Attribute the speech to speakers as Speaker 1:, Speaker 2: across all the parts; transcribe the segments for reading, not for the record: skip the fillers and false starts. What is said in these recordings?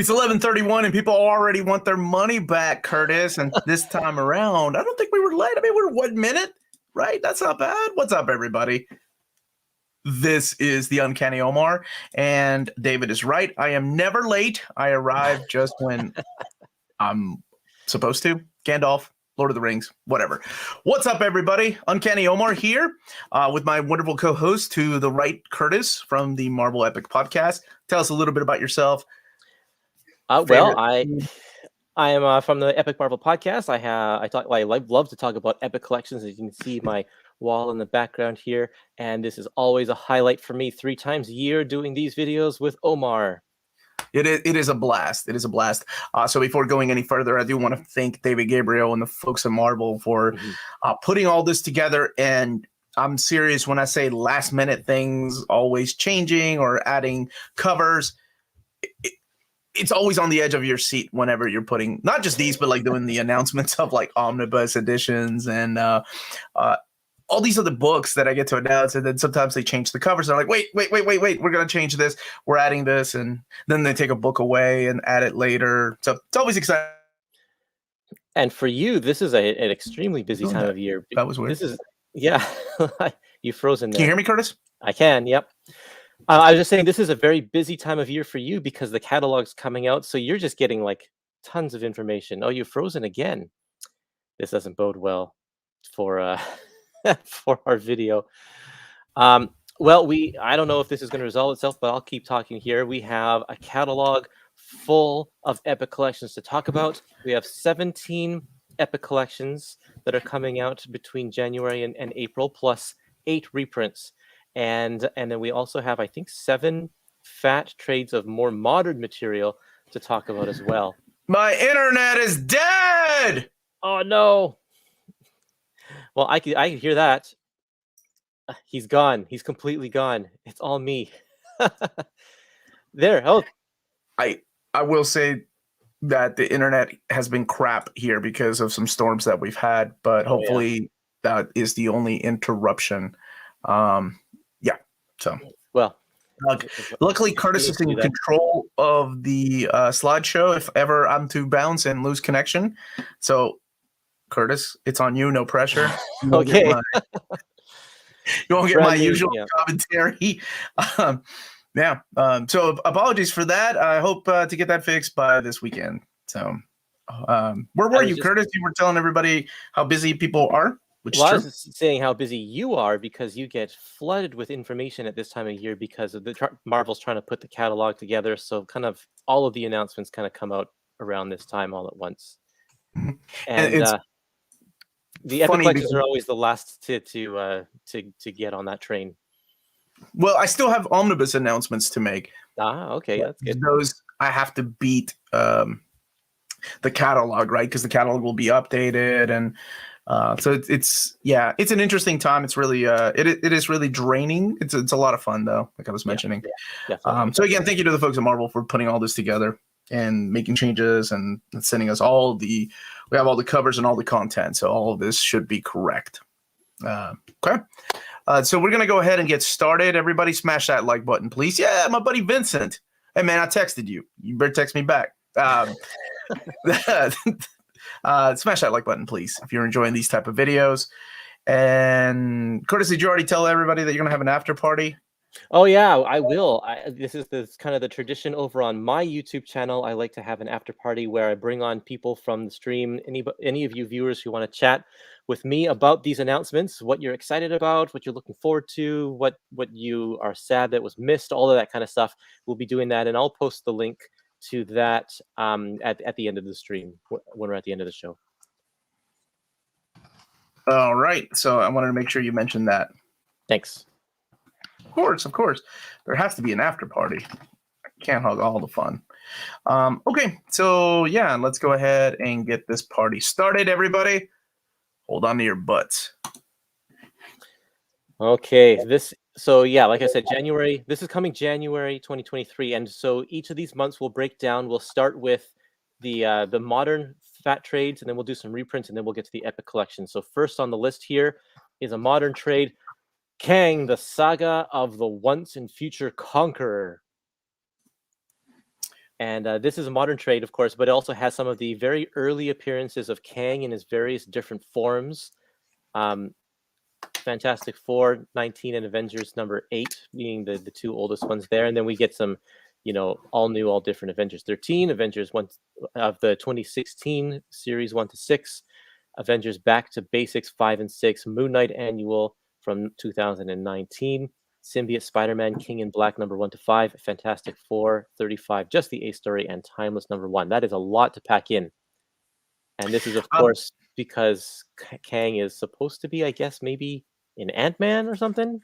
Speaker 1: It's 11:31 and people already want their money back, Curtis. And this time around, I don't think we were late. I mean, we were 1 minute, right? That's not bad. What's up, everybody? This is the Uncanny Omar, and David is right. I am never late. I arrive just when I'm supposed to. Gandalf, Lord of the Rings, whatever. What's up, everybody? Uncanny Omar here with my wonderful co-host to the right, Curtis from the Marvel Epic Podcast. Tell us a little bit about yourself.
Speaker 2: I am from the Epic Marvel Podcast. I love to talk about Epic collections. As you can see my wall in the background here, and this is always a highlight for me. 3 times a year doing these videos with Omar.
Speaker 1: It is a blast. It is a blast. So before going any further, I do want to thank David Gabriel and the folks at Marvel for putting all this together. And I'm serious when I say last minute things always changing or adding covers. It's always on the edge of your seat whenever you're putting not just these, but like doing the announcements of like omnibus editions and all these other books that I get to announce. And then sometimes they change the covers. They're like, wait, we're going to change this. We're adding this. And then they take a book away and add it later. So it's always exciting.
Speaker 2: And for you, this is an extremely busy time of year.
Speaker 1: That was weird.
Speaker 2: Yeah, you've frozen there.
Speaker 1: Can you hear me, Curtis?
Speaker 2: I can, yep. I was just saying this is a very busy time of year for you because the catalog's coming out. So you're just getting like tons of information. Oh, you've frozen again. This doesn't bode well for for our video. I don't know if this is going to resolve itself, but I'll keep talking here. We have a catalog full of Epic collections to talk about. We have 17 Epic collections that are coming out between January and April, plus 8 reprints. And then we also have, I think, 7 fat trades of more modern material to talk about as well.
Speaker 1: My internet is dead!
Speaker 2: Oh, no. Well, I can hear that. He's gone. He's completely gone. It's all me. There. Oh,
Speaker 1: I will say that the internet has been crap here because of some storms that we've had, but hopefully that is the only interruption. So
Speaker 2: well,
Speaker 1: luckily Curtis is in control of the slideshow if ever I'm to bounce and lose connection. So Curtis, it's on you, no pressure. You won't
Speaker 2: okay.
Speaker 1: You won't get my usual commentary. So apologies for that. I hope to get that fixed by this weekend. So where were you, Curtis? You were telling everybody how busy people are.
Speaker 2: I was saying how busy you are because you get flooded with information at this time of year because of Marvel's trying to put the catalog together. So kind of all of the announcements kind of come out around this time all at once.
Speaker 1: Mm-hmm.
Speaker 2: And the Epic collections are always the last to get on that train.
Speaker 1: Well, I still have omnibus announcements to make.
Speaker 2: Okay, that's good.
Speaker 1: Those I have to beat the catalog, right? Because the catalog will be updated and. So it's an interesting time. It's really it is really draining. It's a lot of fun though, like I was mentioning. So again, thank you to the folks at Marvel for putting all this together and making changes and sending us we have all the covers and all the content. So all of this should be correct. Okay. So we're gonna go ahead and get started. Everybody smash that like button, please. Yeah, my buddy Vincent. Hey man, I texted you. You better text me back. Smash that like button, please, if you're enjoying these type of videos. And Curtis, did you already tell everybody that you're gonna have an after party?
Speaker 2: Oh yeah, I will. This is kind of the tradition over on my YouTube channel. I like to have an after party where I bring on people from the stream, any of you viewers who want to chat with me about these announcements, what you're excited about, what you're looking forward to, what you are sad that was missed, all of that kind of stuff. We'll be doing that, and I'll post the link to that at the end of the stream when we're at the end of the show.
Speaker 1: All right. So I wanted to make sure you mentioned that.
Speaker 2: Thanks.
Speaker 1: Of course. There has to be an after party. I can't hog all the fun. Okay. So yeah, let's go ahead and get this party started, everybody. Hold on to your butts.
Speaker 2: Okay. Like I said, this is coming January 2023. And so each of these months we'll break down. We'll start with the modern fat trades, and then we'll do some reprints, and then we'll get to the Epic collection. So first on the list here is a modern trade, Kang, the Saga of the Once and Future Conqueror. And this is a modern trade, of course, but it also has some of the very early appearances of Kang in his various different forms. Fantastic Four 19 and Avengers number 8 being the two oldest ones there. And then we get some, all new, all different Avengers 13, Avengers 1 of the 2016 series 1 to 6, Avengers Back to Basics 5 and 6, Moon Knight Annual from 2019, Symbiote Spider-Man King in Black number 1 to 5, Fantastic Four 35, just the A story, and Timeless number 1. That is a lot to pack in. And this is, of course, because Kang is supposed to be, I guess, maybe in Ant-Man or something.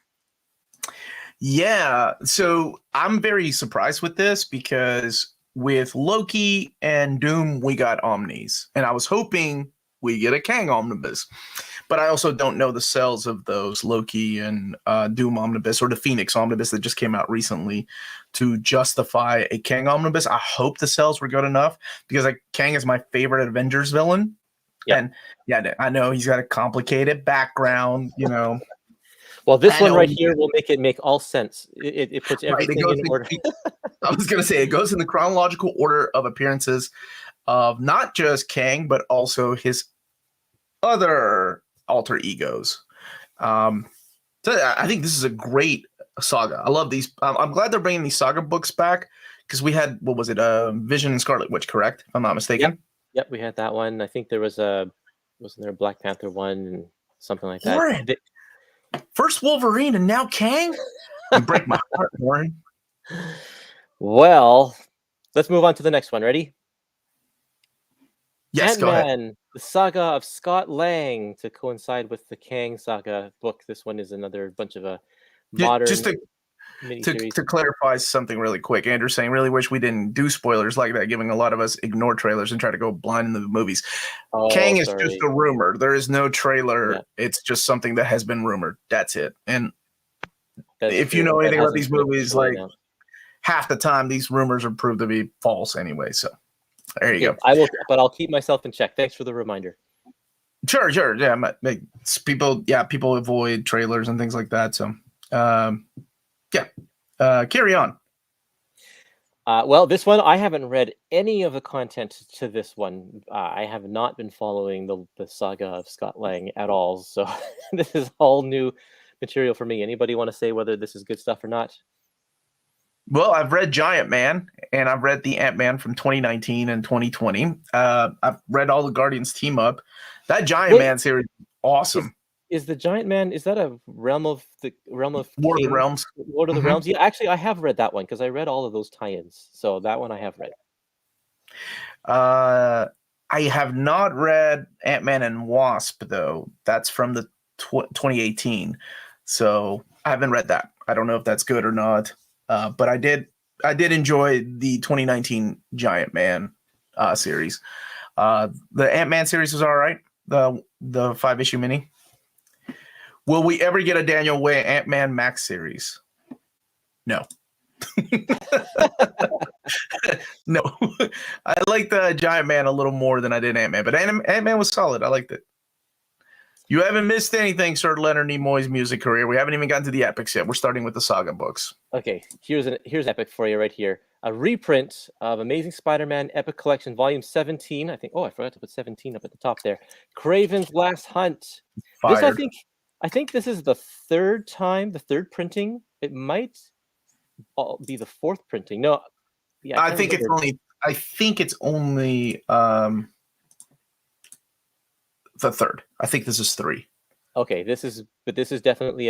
Speaker 1: Yeah. So I'm very surprised with this because with Loki and Doom, we got Omnis. And I was hoping we get a Kang omnibus. But I also don't know the sales of those Loki and Doom omnibus or the Phoenix omnibus that just came out recently to justify a Kang omnibus. I hope the sales were good enough because Kang is my favorite Avengers villain. Yep. And yeah, I know he's got a complicated background,
Speaker 2: Well, this one right here will make all sense. It puts everything in order.
Speaker 1: I was going to say it goes in the chronological order of appearances of not just Kang, but also his other alter egos. So I think this is a great saga. I love these. I'm glad they're bringing these saga books back because we had, what was it? Vision and Scarlet Witch, correct? If I'm not mistaken.
Speaker 2: Yep, we had that one. I think there was wasn't there a Black Panther one and something like that?
Speaker 1: Warren, first Wolverine and now Kang? You break my heart, Warren.
Speaker 2: Well, let's move on to the next one. Ready?
Speaker 1: Yes, go ahead.
Speaker 2: The Saga of Scott Lang to coincide with the Kang Saga book. This one is another bunch of a modern.
Speaker 1: Just to clarify something really quick, Andrew's saying, really wish we didn't do spoilers like that, giving a lot of us ignore trailers and try to go blind in the movies. Kang is just a rumor. There is no trailer. Yeah. It's just something that has been rumored. That's it. And if you know anything about these movies, like half the time, these rumors are proved to be false anyway. So there you go.
Speaker 2: I will, but I'll keep myself in check. Thanks for the reminder.
Speaker 1: Sure. Yeah. People avoid trailers and things like that. So, carry on.
Speaker 2: Well, this one, I haven't read any of the content to this one. I have not been following the saga of Scott Lang at all. So this is all new material for me. Anybody want to say whether this is good stuff or not?
Speaker 1: Well, I've read Giant Man and I've read the Ant-Man from 2019 and 2020. I've read all the Guardians team up. That Giant Man series is awesome.
Speaker 2: Is the Giant Man, is that a realm of
Speaker 1: War of the Realms?
Speaker 2: War of the Realms? Yeah, actually, I have read that one because I read all of those tie-ins. So that one I have read.
Speaker 1: I have not read Ant-Man and Wasp, though. That's from the 2018. So I haven't read that. I don't know if that's good or not. But I did enjoy the 2019 Giant Man series. The Ant-Man series was all right. The 5-issue mini. Will we ever get a Daniel Way Ant-Man Max series? No. No. I liked the Giant Man a little more than I did Ant-Man, but Ant-Man was solid. I liked it. You haven't missed anything, Sir Leonard Nimoy's music career. We haven't even gotten to the epics yet. We're starting with the saga books.
Speaker 2: Okay, here's epic for you right here. A reprint of Amazing Spider-Man Epic Collection Volume 17. I think. Oh, I forgot to put 17 up at the top there. Craven's Last Hunt.
Speaker 1: Fired.
Speaker 2: This I think this is the third printing. It might be the fourth printing. No, yeah.
Speaker 1: I think it's only the third. I think this is 3.
Speaker 2: Okay, this is definitely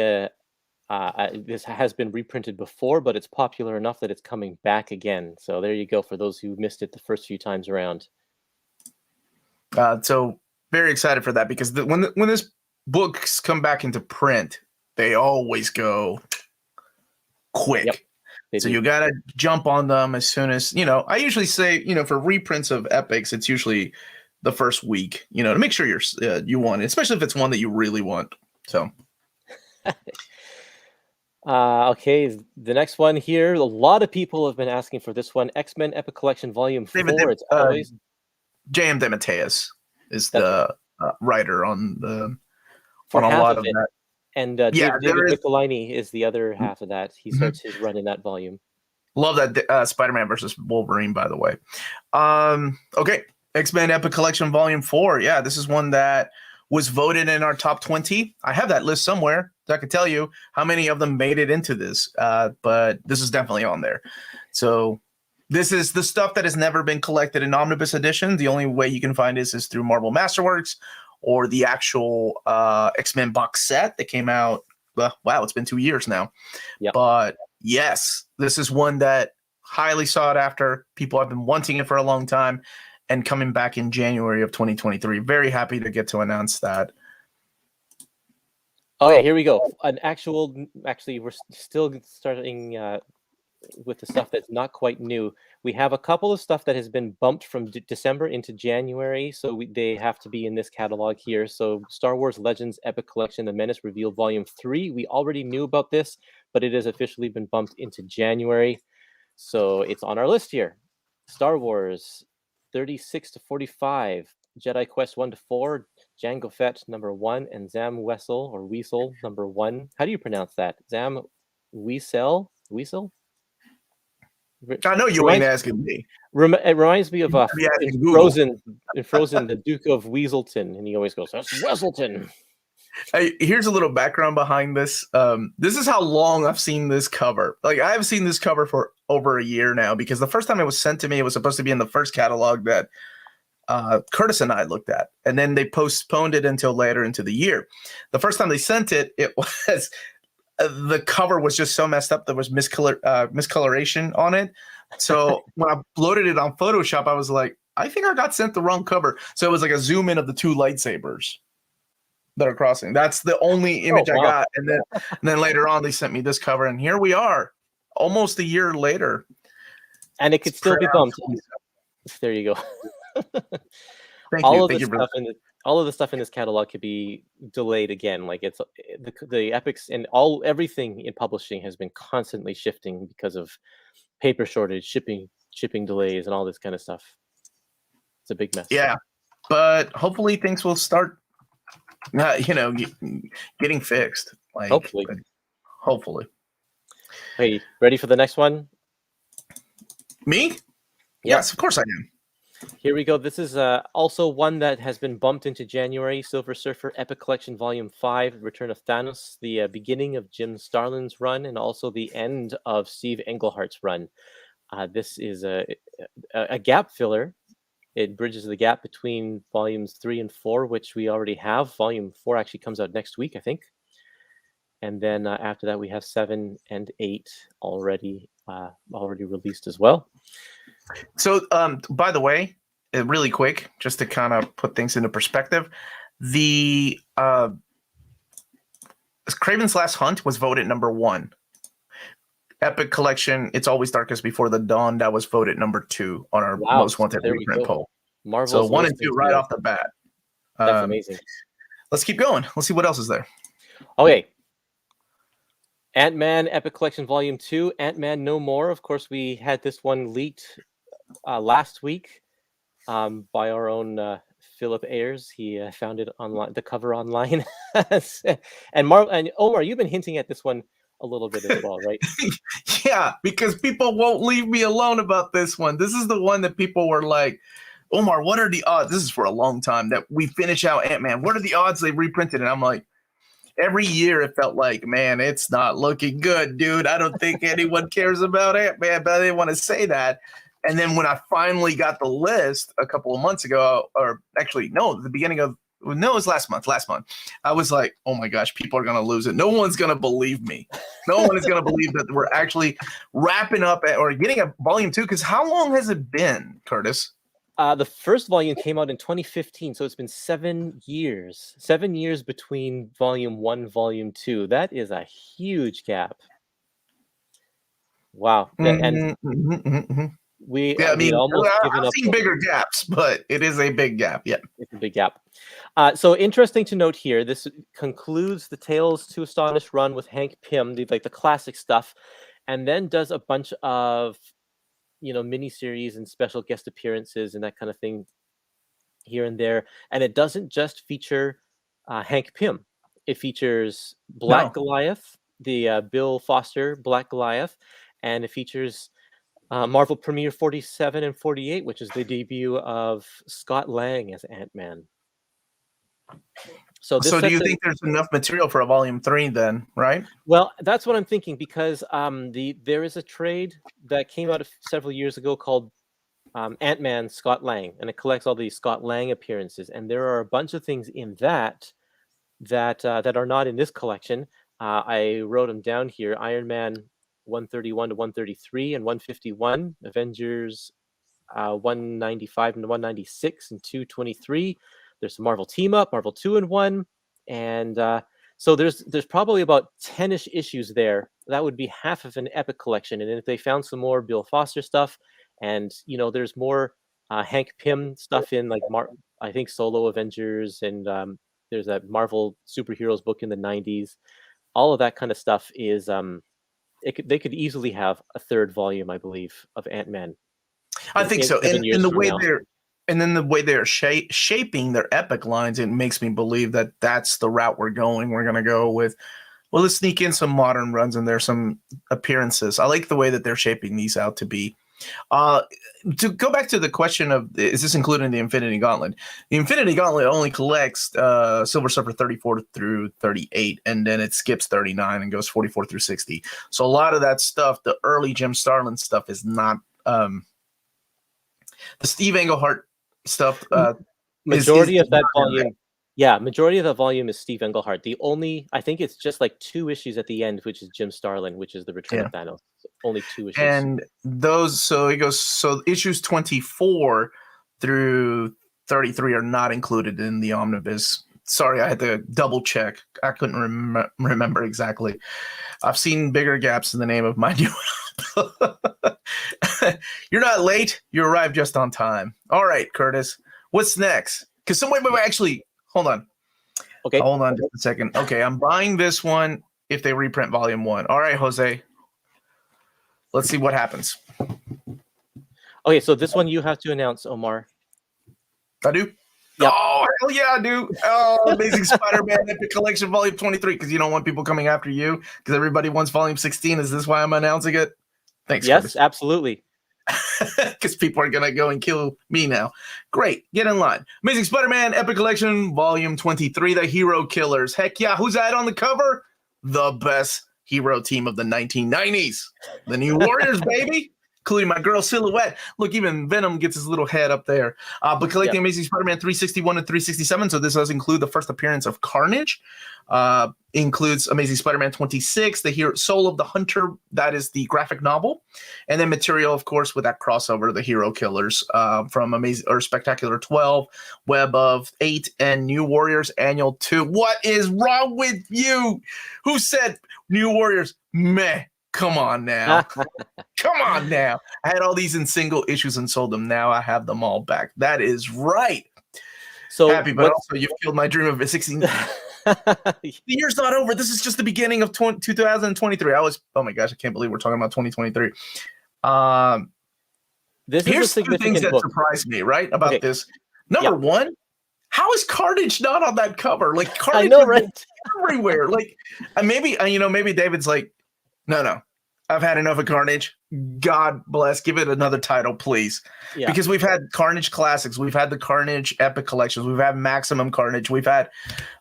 Speaker 2: this has been reprinted before, but it's popular enough that it's coming back again. So there you go for those who missed it the first few times around.
Speaker 1: So very excited for that because when this books come back into print, they always go quick. Yep, so you gotta jump on them as soon as I usually say for reprints of epics, it's usually the first week, to make sure you want it, especially if it's one that you really want. So
Speaker 2: okay, the next one here. A lot of people have been asking for this one. X-Men Epic Collection Volume 4. It's always
Speaker 1: J.M. DeMatteis is the writer on the
Speaker 2: for
Speaker 1: on a lot of
Speaker 2: it.
Speaker 1: that.
Speaker 2: And David Michelini is the other half of that. He starts his run in that volume.
Speaker 1: Love that Spider-Man versus Wolverine, by the way. Okay, X-Men Epic Collection Volume 4. Yeah, this is one that was voted in our top 20. I have that list somewhere, so I can tell you how many of them made it into this. But this is definitely on there. So this is the stuff that has never been collected in omnibus edition. The only way you can find this is through Marvel Masterworks or the actual X-Men box set that came out. Well, wow, it's been 2 years now.
Speaker 2: Yep.
Speaker 1: But yes, this is one that highly sought after. People have been wanting it for a long time and coming back in January of 2023. Very happy to get to announce that.
Speaker 2: Okay, here we go. Actually, we're still starting with the stuff that's not quite new. We have a couple of stuff that has been bumped from December into January, so they have to be in this catalog here. So Star Wars Legends Epic Collection, The Menace Revealed Volume 3. We already knew about this, but it has officially been bumped into January. So it's on our list here. Star Wars 36 to 45, Jedi Quest 1 to 4, Jango Fett number 1, and Zam Wesell or Weasel number 1. How do you pronounce that? Zam Weasel? Weasel?
Speaker 1: I know you ain't asking me.
Speaker 2: It reminds me of in Frozen, the Duke of Weaselton, and he always goes, "That's Weaselton."
Speaker 1: Hey, here's a little background behind this. This is how long I've seen this cover. Like, I've seen this cover for over a year now, because the first time it was sent to me, it was supposed to be in the first catalog that Kurtis and I looked at, and then they postponed it until later into the year. The first time they sent it, it was the cover was just so messed up. There was miscoloration on it. So when I loaded it on Photoshop, I was like, I think I got sent the wrong cover. So it was like a zoom in of the two lightsabers that are crossing. That's the only image I got. And then later on, they sent me this cover, and here we are, almost a year later.
Speaker 2: And it could still be bumped. There you go. All of the stuff in this catalog could be delayed again. Like, it's the epics and everything in publishing has been constantly shifting because of paper shortage, shipping delays, and all this kind of stuff. It's a big mess.
Speaker 1: Yeah, but hopefully things will start, getting fixed. Like, hopefully.
Speaker 2: Hey, ready for the next one?
Speaker 1: Me?
Speaker 2: Yep.
Speaker 1: Yes, of course I am.
Speaker 2: Here we go. This is also one that has been bumped into January. Silver Surfer Epic Collection Volume 5, Return of Thanos, the beginning of Jim Starlin's run, and also the end of Steve Englehart's run. This is a gap filler. It bridges the gap between Volumes 3 and 4, which we already have. Volume 4 actually comes out next week, I think. And then after that, we have 7 and 8 already released as well.
Speaker 1: So, by the way, really quick, just to kind of put things into perspective, the Kraven's Last Hunt was voted number 1. Epic Collection, It's Always Darkest Before the Dawn, that was voted number 2 on our most wanted reprint poll.
Speaker 2: Marvel's
Speaker 1: so 1 and 2 right off the bat.
Speaker 2: That's amazing.
Speaker 1: Let's keep going. Let's see what else is there.
Speaker 2: Okay. Ant-Man Epic Collection Volume 2, Ant-Man No More. Of course, we had this one leaked last week by our own Philip Ayers. He found it online, the cover online. and Omar, you've been hinting at this one a little bit as well, right?
Speaker 1: Yeah, because people won't leave me alone about this one. This is the one that people were like, Omar, what are the odds? This is for a long time that we finish out Ant-Man. What are the odds they reprinted? And I'm like, every year it felt like, man, it's not looking good, dude. I don't think anyone cares about Ant-Man, but I didn't want to say that. And then when I finally got the list a couple of months ago, or actually, no, it was last month. I was like, oh my gosh, people are going to lose it. No one's going to believe me. No one is going to believe that we're actually wrapping up or getting a volume 2. Because how long has it been, Kurtis?
Speaker 2: The first volume came out in 2015, so it's been 7 years. 7 years between volume 1 and volume 2. That is a huge gap. Wow.
Speaker 1: I've seen bigger gaps, but it is a big gap. Yeah,
Speaker 2: it's a big gap. So interesting to note here. This concludes the Tales to Astonish run with Hank Pym, the classic stuff, and then does a bunch of miniseries and special guest appearances and that kind of thing here and there. And it doesn't just feature Hank Pym. It features Black Goliath, the Bill Foster Black Goliath, and it features Marvel Premiere 47 and 48, which is the debut of Scott Lang as Ant-Man. So this
Speaker 1: So do you
Speaker 2: sets
Speaker 1: think there's enough material for a volume 3 then, right?
Speaker 2: well, that's what I'm thinking, because there is a trade that came out several years ago called Ant-Man Scott Lang, and it collects all these Scott Lang appearances, and there are a bunch of things in that that are not in this collection. I wrote them down here: Iron Man 131 to 133 and 151, Avengers 195 and 196 and 223. There's some Marvel Team Up, Marvel 2 and 1, and so there's probably about 10ish issues there. That would be half of an epic collection. And if they found some more Bill Foster stuff, and there's more Hank Pym stuff in, like, I think Solo Avengers, and there's that Marvel superheroes book in the 90s. All of that kind of stuff is they could easily have a third volume, I believe, of Ant-Man.
Speaker 1: I think so.
Speaker 2: 7 years
Speaker 1: And the
Speaker 2: from
Speaker 1: way
Speaker 2: now.
Speaker 1: they're shaping their epic lines, it makes me believe that that's the route we're going. We're going to go with, well, let's sneak in some modern runs and there's some appearances. I like the way that they're shaping these out to be. To go back to the question of, is this included in the Infinity Gauntlet? The Infinity Gauntlet only collects Silver Surfer 34 through 38, and then it skips 39 and goes 44 through 60. So a lot of that stuff, the early Jim Starlin stuff, is not the Steve Englehart stuff.
Speaker 2: Majority of that volume. Yeah, majority of that volume is Steve Englehart. The only, I think it's just like 2 issues at the end, which is Jim Starlin, which is the Return of Thanos. Only 2 issues.
Speaker 1: And those, so it goes, so issues 24 through 33 are not included in the omnibus. Sorry, I had to double check. I couldn't remember exactly. I've seen bigger gaps in the name of my new. You're not late. You arrived just on time. All right, Kurtis. What's next? Because actually, hold on.
Speaker 2: Okay.
Speaker 1: Hold on just a second. Okay, I'm buying this one if they reprint volume 1. All right, Jose. Let's see what happens.
Speaker 2: Okay, so this one you have to announce, Omar.
Speaker 1: I do?
Speaker 2: Yep.
Speaker 1: Oh, hell yeah, I do. Oh, Amazing Spider-Man Epic Collection Volume 23, because you don't want people coming after you, because everybody wants Volume 16. Is this why I'm announcing it? Thanks,
Speaker 2: Yes,
Speaker 1: Curtis.
Speaker 2: absolutely.
Speaker 1: Because people are going to go and kill me now. Great. Get in line. Amazing Spider-Man Epic Collection Volume 23, The Hero Killers. Heck yeah. Who's that on the cover? The best hero team of the 1990s. The New Warriors, baby. Including my girl Silhouette. Look, even Venom gets his little head up there. But collecting Amazing Spider-Man 361 and 367. So this does include the first appearance of Carnage. Includes Amazing Spider-Man 26, the Hero Soul of the Hunter. That is the graphic novel. And then material, of course, with that crossover, the Hero Killers from Amazing or Spectacular 12, Web of 8, and New Warriors Annual 2. What is wrong with you? Who said New Warriors? Meh. Come on now. Come on now. I had all these in single issues and sold them. Now I have them all back. That is right.
Speaker 2: So
Speaker 1: happy, but also you've killed my dream of 16. The year's not over. This is just the beginning of 2023. Oh my gosh, I can't believe we're talking about 2023.
Speaker 2: This
Speaker 1: here's
Speaker 2: is a significant
Speaker 1: two things that
Speaker 2: book.
Speaker 1: surprised me, right? About this. Number one, how is Carnage not on that cover? Like, Carnage
Speaker 2: I know, right?
Speaker 1: Everywhere. Like, maybe David's like, no. I've had enough of Carnage. God bless. Give it another title, please. Yeah. Because we've had Carnage Classics. We've had the Carnage Epic Collections. We've had Maximum Carnage. We've had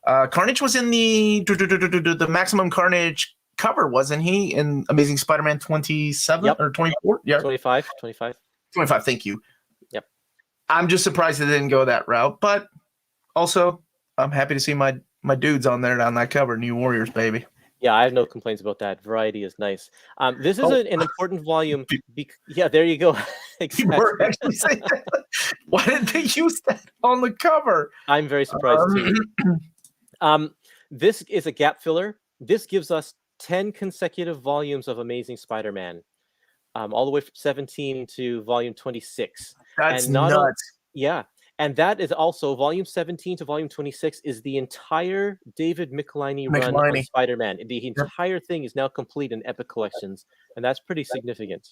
Speaker 1: Carnage was in the Maximum Carnage cover, wasn't he? In Amazing Spider-Man 27 or 24? Yeah.
Speaker 2: 25.
Speaker 1: 25, thank you.
Speaker 2: Yep.
Speaker 1: I'm just surprised it didn't go that route. But also, I'm happy to see my dudes on there on that cover. New Warriors, baby.
Speaker 2: Yeah, I have no complaints about that. Variety is nice. This is an important volume. Yeah, there you go.
Speaker 1: Exactly. You were actually saying that. Why didn't they use that on the cover?
Speaker 2: I'm very surprised too. This is a gap filler. This gives us 10 consecutive volumes of Amazing Spider-Man, all the way from 17 to volume 26.
Speaker 1: That's nuts.
Speaker 2: Yeah. And that is also volume 17 to volume 26 is the entire David Michelinie run on Spider-Man. The entire thing is now complete in Epic Collections, and that's pretty significant.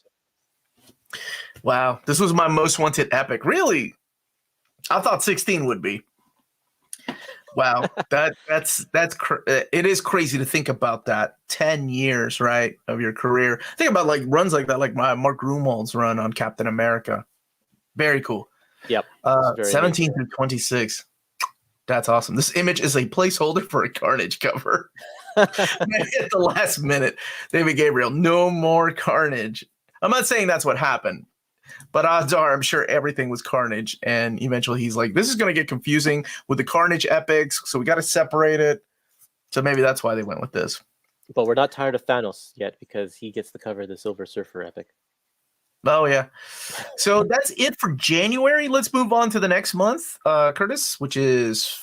Speaker 1: Wow, this was my most wanted Epic. Really? I thought 16 would be. Wow, it is crazy to think about that. 10 years, right, of your career. Think about like runs like that, like Mark Gruenwald's run on Captain America. Very cool.
Speaker 2: Yep. It's very
Speaker 1: 17
Speaker 2: neat.
Speaker 1: through 26. That's awesome. This image is a placeholder for a Carnage cover. Maybe at the last minute, David Gabriel, no more Carnage. I'm not saying that's what happened, but odds are, I'm sure everything was Carnage. And eventually he's like, this is going to get confusing with the Carnage epics, so we got to separate it. So maybe that's why they went with this.
Speaker 2: But we're not tired of Thanos yet because he gets the cover of the Silver Surfer epic.
Speaker 1: Oh, yeah. So that's it for January. Let's move on to the next month, Curtis, which is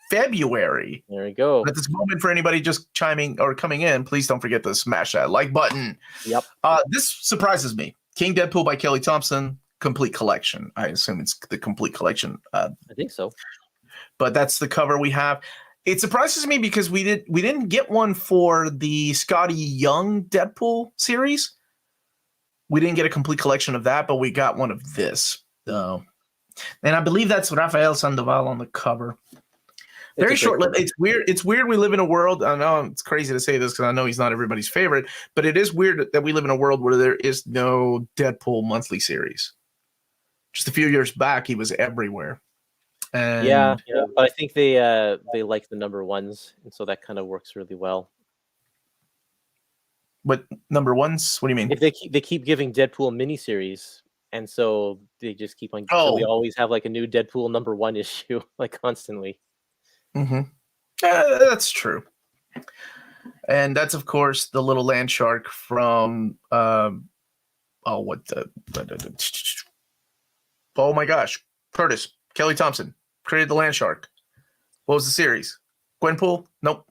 Speaker 1: February.
Speaker 2: There we go.
Speaker 1: At this moment, for anybody just chiming or coming in, please don't forget to smash that like button.
Speaker 2: Yep.
Speaker 1: This surprises me. King Deadpool by Kelly Thompson, complete collection. I assume it's the complete collection.
Speaker 2: I think so.
Speaker 1: But that's the cover we have. It surprises me because we didn't get one for the Scotty Young Deadpool series. We didn't get a complete collection of that, but we got one of this. And I believe that's Rafael Sandoval on the cover. Very short-lived. It's weird. It's weird we live in a world. I know it's crazy to say this because I know he's not everybody's favorite, but it is weird that we live in a world where there is no Deadpool monthly series. Just a few years back, he was everywhere. And
Speaker 2: yeah, but I think they like the number ones, and so that kind of works really well.
Speaker 1: But number ones? What do you mean?
Speaker 2: If they keep giving Deadpool miniseries, and so they just keep on. So we always have like a new Deadpool number one issue, like constantly.
Speaker 1: Mm-hmm. That's true. And that's of course the little land shark from oh my gosh, Curtis, Kelly Thompson created the land shark. What was the series? Gwenpool? Nope.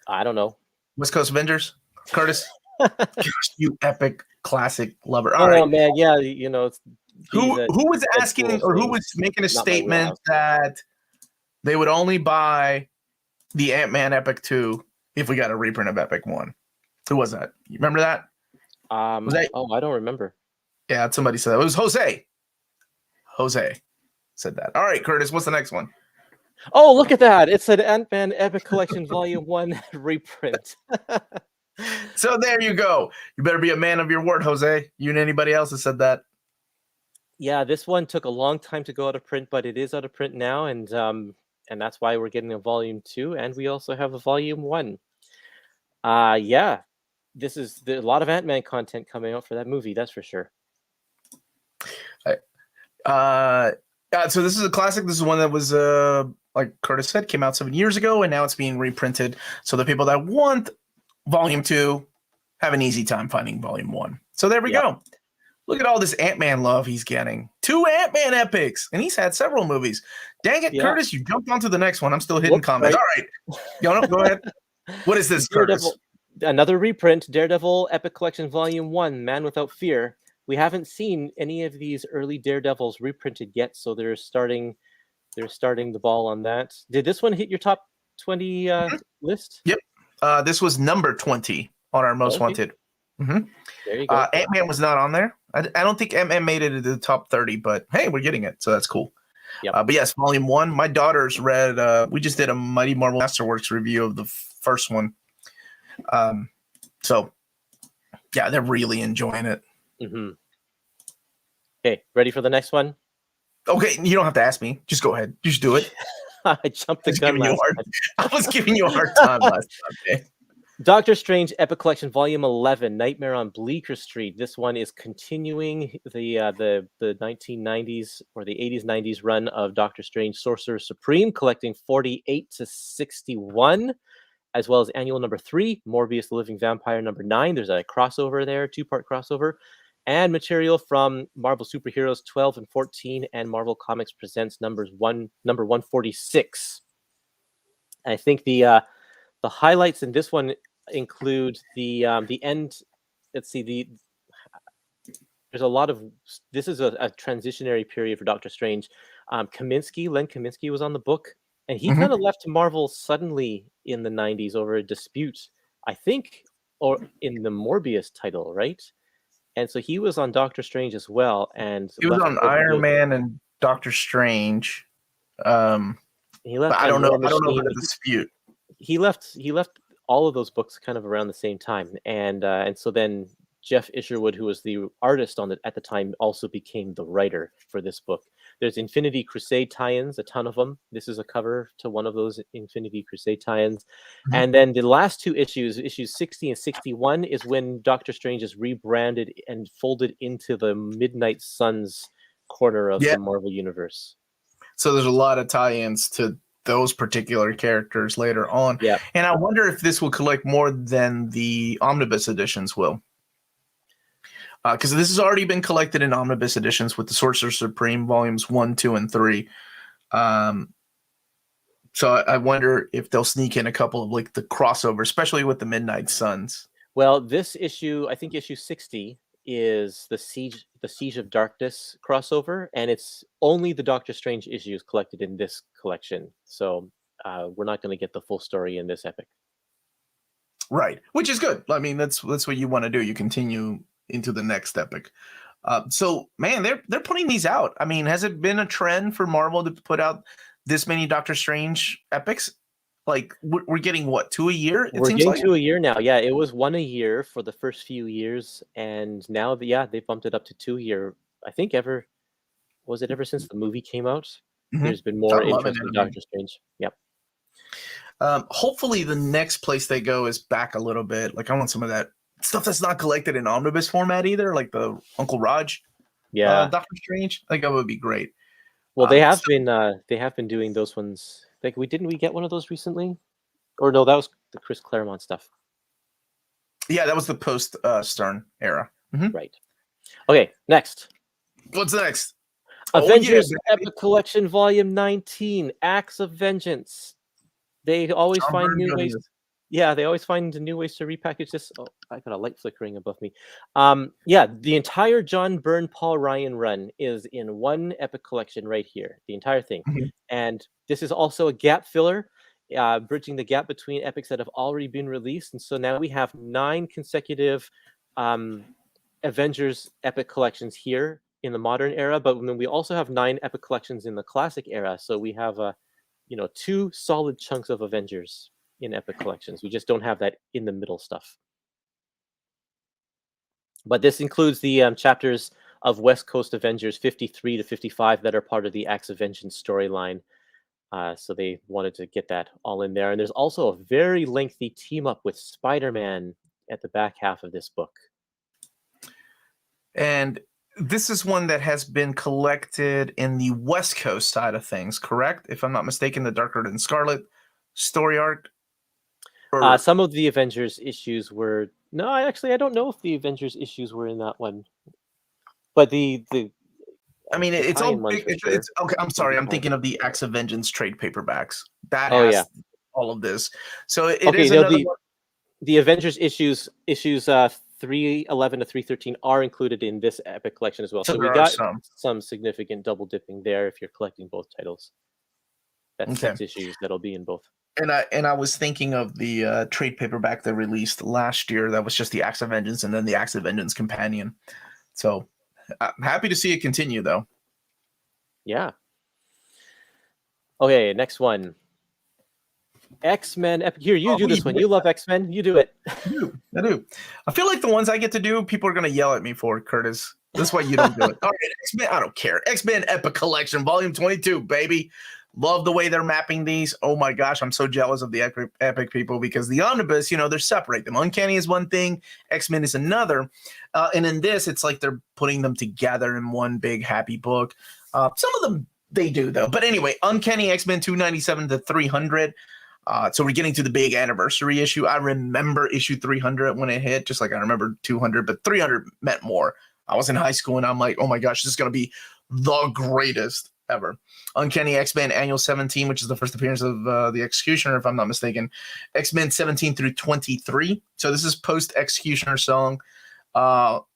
Speaker 2: I don't know.
Speaker 1: West Coast Avengers? Curtis? Gosh, you epic classic lover.
Speaker 2: All right, man. Yeah, you know,
Speaker 1: who was asking or who was making a statement that they would only buy the Ant-Man Epic 2 if we got a reprint of Epic 1? Who was that? You remember that?
Speaker 2: Was that? Oh, I don't remember.
Speaker 1: Yeah, somebody said that. It was Jose. Jose said that. All right, Curtis, what's the next one?
Speaker 2: Oh, look at that. It's an Ant-Man Epic Collection Volume 1 reprint.
Speaker 1: So there you go. You better be a man of your word, Jose. You and anybody else has said that.
Speaker 2: Yeah, this one took a long time to go out of print, but it is out of print now, and that's why we're getting a Volume 2, and we also have a Volume 1. Yeah, this is a lot of Ant-Man content coming out for that movie, that's for sure.
Speaker 1: So this is a classic. This is one that was, like Curtis said, came out 7 years ago, and now it's being reprinted. So the people that want Volume 2 have an easy time finding Volume 1. So there we go. Look at all this Ant-Man love he's getting. 2 Ant-Man epics, and he's had several movies. Dang it, Curtis, you jumped onto the next one. I'm still hitting comments. Right. All right. Go ahead. What is this, Curtis?
Speaker 2: Another reprint, Daredevil Epic Collection Volume 1, Man Without Fear. We haven't seen any of these early Daredevils reprinted yet, so they're starting the ball on that. Did this one hit your top 20 list?
Speaker 1: Yep. This was number 20 on our most wanted. Mm-hmm.
Speaker 2: There you go.
Speaker 1: Ant-Man was not on there. I don't think Ant-Man made it into the top 30, but hey, we're getting it, so that's cool.
Speaker 2: Yep.
Speaker 1: But yes, Volume 1. My daughters read. We just did a Mighty Marvel Masterworks review of the first one. So yeah, they're really enjoying it.
Speaker 2: Mm-hmm. Okay, ready for the next one?
Speaker 1: Okay, you don't have to ask me. Just go ahead. Just do it.
Speaker 2: I jumped the gun last time.
Speaker 1: I was giving you a hard time last time. Okay?
Speaker 2: Doctor Strange Epic Collection Volume 11, Nightmare on Bleecker Street. This one is continuing the 1990s or the 80s, 90s run of Doctor Strange Sorcerer Supreme, collecting 48 to 61, as well as annual number 3, Morbius the Living Vampire number 9. There's a crossover there, 2-part crossover, and material from Marvel Superheroes 12 and 14 and Marvel Comics Presents number 146. I think the highlights in this one include the end. Let's see, there's a lot of, this is a transitionary period for Doctor Strange. Len Kaminsky was on the book, and he kind of left Marvel suddenly in the 90s over a dispute, I think, or in the Morbius title, right? And so he was on Doctor Strange as well, and
Speaker 1: he was on Iron Man and Doctor Strange.
Speaker 2: He left.
Speaker 1: But I don't know.
Speaker 2: War
Speaker 1: I don't know
Speaker 2: Machine.
Speaker 1: how to dispute.
Speaker 2: He left all of those books kind of around the same time, and so then Jeff Isherwood, who was the artist on it at the time, also became the writer for this book. There's Infinity Crusade tie-ins, a ton of them. This is a cover to one of those Infinity Crusade tie-ins.
Speaker 1: Mhm.
Speaker 2: And then the last two issues 60 and 61, is when Doctor Strange is rebranded and folded into the Midnight Suns corner of
Speaker 1: Yeah.
Speaker 2: the Marvel Universe.
Speaker 1: So there's a lot of tie-ins to those particular characters later on.
Speaker 2: Yeah.
Speaker 1: And I wonder if this will collect more than the omnibus editions will. Because this has already been collected in omnibus editions with the Sorcerer Supreme volumes 1, 2, and 3. So I wonder if they'll sneak in a couple of like the crossover, especially with the Midnight Suns.
Speaker 2: Well, this issue, I think issue 60, is the Siege of Darkness crossover, and it's only the Doctor Strange issues collected in this collection. So we're not going to get the full story in this epic.
Speaker 1: Right, which is good. I mean, that's what you want to do. You continue into the next epic. So, man, they're putting these out. I mean, has it been a trend for Marvel to put out this many Doctor Strange epics? Like, we're getting what, 2 a year?
Speaker 2: We're getting 2 a year now. Yeah, it was 1 a year for the first few years, and now they bumped it up to 2 a year. I think ever since the movie came out.
Speaker 1: Mhm.
Speaker 2: There's been more
Speaker 1: I'm loving
Speaker 2: interest in
Speaker 1: it.
Speaker 2: Doctor Strange. Yep.
Speaker 1: Hopefully, the next place they go is back a little bit. Like, I want some of that stuff that's not collected in omnibus format either, like the Uncle Raj, Doctor Strange. I think that would be great.
Speaker 2: Well, they have been doing those ones. Like, we get one of those recently, or no, that was the Chris Claremont stuff.
Speaker 1: Yeah, that was the post Stern era. Mm-hmm.
Speaker 2: Right. Okay, next.
Speaker 1: What's next?
Speaker 2: Avengers Epic Collection Volume 19, Acts of Vengeance. They always find new ways. Yeah, they always find new ways to repackage this. Oh, I got a light flickering above me. Yeah, the entire John Byrne, Paul Ryan run is in one epic collection right here, the entire thing.
Speaker 1: Mm-hmm.
Speaker 2: And this is also a gap filler, bridging the gap between epics that have already been released. And so now we have 9 consecutive Avengers epic collections here in the modern era, but then we also have 9 epic collections in the classic era. So we have 2 solid chunks of Avengers in epic collections. We just don't have that in the middle stuff. But this includes the chapters of West Coast Avengers 53 to 55 that are part of the Acts of Vengeance storyline. So they wanted to get that all in there. And there's also a very lengthy team up with Spider-Man at the back half of this book.
Speaker 1: And this is one that has been collected in the West Coast side of things, correct? If I'm not mistaken, the Darker Than Scarlet story arc.
Speaker 2: Some of the Avengers issues were I don't know if the Avengers issues were in that one, but
Speaker 1: I mean, it's all big. It's okay. I'm sorry. I'm thinking of the Acts of Vengeance trade paperbacks. That has all of this. So it is another one.
Speaker 2: The Avengers issues 311 to 313 are included in this epic collection as well. So we got some significant double dipping there if you're collecting both titles. That's 6 issues that'll be in both.
Speaker 1: And I was thinking of the trade paperback they released last year. That was just the Acts of Vengeance and then the Acts of Vengeance companion. So I'm happy to see it continue, though.
Speaker 2: Yeah. Okay, next one. X-Men Epic. Here, you do this one. You love X-Men. You do it.
Speaker 1: I do. I feel like the ones I get to do, people are going to yell at me for, Curtis. That's why you don't do it. All right, X-Men. I don't care. X-Men Epic Collection, Volume 22, baby. Love the way they're mapping these. Oh my gosh, I'm so jealous of the Epic people because the omnibus, they're separate them. Uncanny is one thing, X-Men is another. And in this, it's like they're putting them together in one big happy book. Some of them they do, though. But anyway, Uncanny X-Men 297 to 300. So we're getting to the big anniversary issue. I remember issue 300 when it hit, just like I remember 200, but 300 meant more. I was in high school and I'm like, oh my gosh, this is going to be the greatest ever. Uncanny X-Men Annual 17, which is the first appearance of the Executioner, if I'm not mistaken. X-Men 17 through 23. So this is post-Executioner song.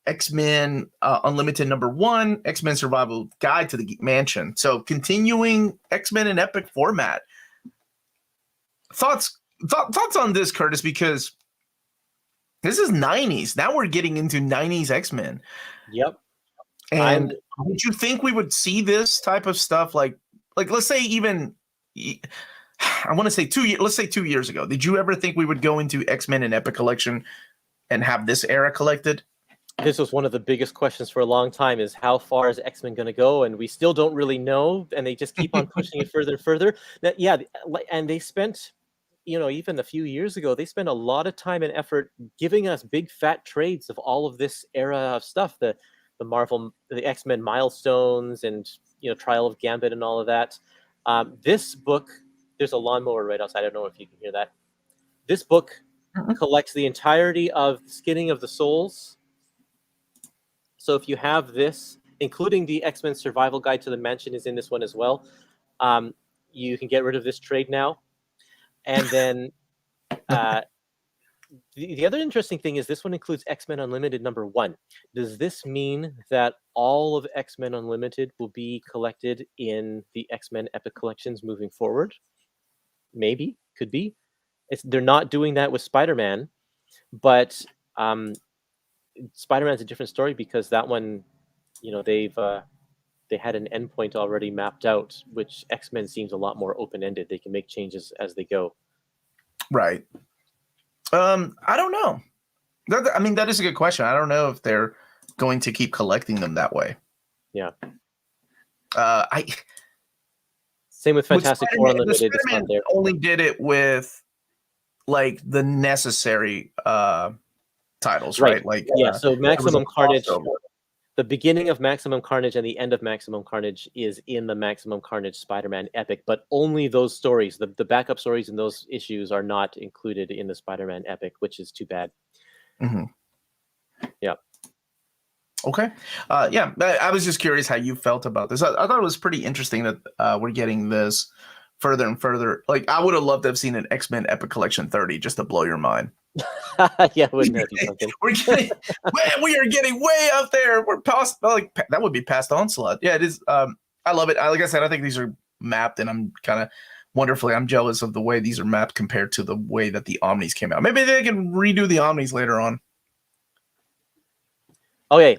Speaker 1: X-Men Unlimited #1, X-Men Survival Guide to the Mansion. So continuing X-Men in epic format. Thoughts on this, Curtis, because this is 90s. Now we're getting into 90s X-Men.
Speaker 2: Yep.
Speaker 1: And would you think we would see this type of stuff like let's say even I want to say 2 years. Let's say 2 years ago. Did you ever think we would go into X-Men and Epic Collection and have this era collected?
Speaker 2: This was one of the biggest questions for a long time: is how far is X-Men going to go? And we still don't really know. And they just keep on pushing it further and further. And they spent, even a few years ago, they spent a lot of time and effort giving us big fat trades of all of this era of stuff. The X-Men milestones and Trial of Gambit and all of that. This book, there's a lawnmower right outside. I don't know if you can hear that. This book collects the entirety of Skinning of the Souls. So if you have this, including the X-Men Survival Guide to the Mansion is in this one as well, you can get rid of this trade now. And then the other interesting thing is this one includes X-Men Unlimited #1. Does this mean that all of X-Men Unlimited will be collected in the X-Men Epic Collections moving forward? Maybe, could be. They're not doing that with Spider-Man, but Spider-Man's a different story because that one, they had an endpoint already mapped out, which X-Men seems a lot more open-ended. They can make changes as they go.
Speaker 1: Right. I don't know. That is a good question. I don't know if they're going to keep collecting them that way.
Speaker 2: Yeah.
Speaker 1: I
Speaker 2: Same with Fantastic Four Unlimited.
Speaker 1: Spider-Man only did it with like the necessary titles, right? Like
Speaker 2: so Maximum Carnage. The beginning of Maximum Carnage and the end of Maximum Carnage is in the Maximum Carnage Spider-Man Epic, but only those stories, the backup stories in those issues are not included in the Spider-Man Epic, which is too bad.
Speaker 1: Mm-hmm.
Speaker 2: Yeah.
Speaker 1: Okay. I was just curious how you felt about this. I thought it was pretty interesting that we're getting this further and further. Like, I would have loved to have seen an X-Men Epic Collection 30 just to blow your mind.
Speaker 2: Yeah, wouldn't that be something?
Speaker 1: We are getting way up there. We're past, like, that would be past Onslaught. Yeah, it is. I love it. Like I said, I think these are mapped, and I'm kind of I'm jealous of the way these are mapped compared to the way that the Omnis came out. Maybe they can redo the Omnis later on.
Speaker 2: Okay.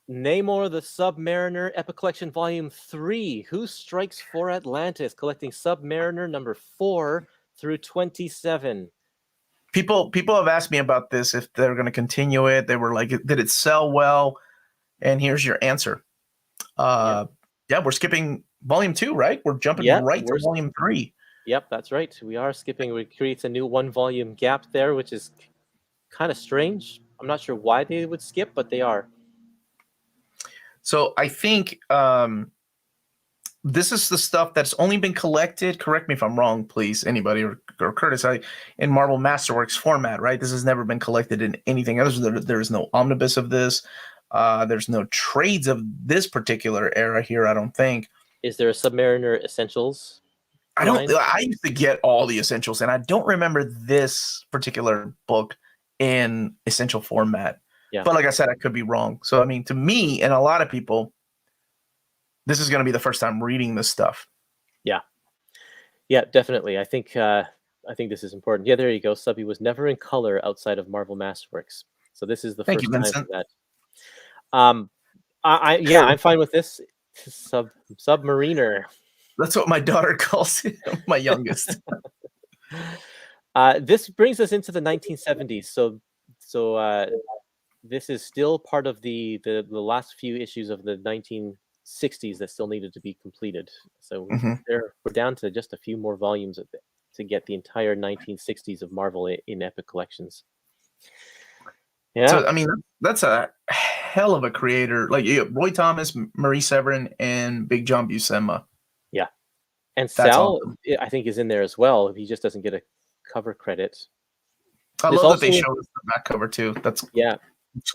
Speaker 2: Namor the Submariner Epic Collection Volume 3. Who Strikes for Atlantis? Collecting Submariner number 4 through 27.
Speaker 1: People have asked me about this, if they're going to continue it. They were like, did it sell well? And here's your answer. We're skipping Volume 2, right? We're jumping right to Volume 3.
Speaker 2: Yep, that's right. We are skipping. It creates a new 1-volume gap there, which is kind of strange. I'm not sure why they would skip, but they are.
Speaker 1: So I think this is the stuff that's only been collected. Correct me if I'm wrong, please, anybody, or Curtis. In Marvel Masterworks format, right? This has never been collected in anything else. There is no omnibus of this. There's no trades of this particular era here, I don't think.
Speaker 2: Is there a Submariner Essentials?
Speaker 1: I used to get all the Essentials, and I don't remember this particular book in essential format.
Speaker 2: Yeah.
Speaker 1: But like I said, I could be wrong. So, I mean, to me and a lot of people, this is going to be the first time reading this stuff.
Speaker 2: Yeah, definitely. I think this is important. Yeah, there you go. Subby was never in color outside of Marvel Masterworks. So this is the first time for that. I'm fine with this. Submariner.
Speaker 1: That's what my daughter calls it, my youngest.
Speaker 2: This brings us into the 1970s. So this is still part of the last few issues of the 1960s that still needed to be completed. So we're down to just a few more volumes to get the entire 1960s of Marvel in Epic Collections. Yeah.
Speaker 1: So, I mean, that's a hell of a creator. Like Roy Thomas, Marie Severin, and Big John Buscema.
Speaker 2: Yeah. And
Speaker 1: That's
Speaker 2: Sal,
Speaker 1: awesome.
Speaker 2: I think, is in there as well. He just doesn't get a cover credit.
Speaker 1: I love that they showed us the back cover too. That's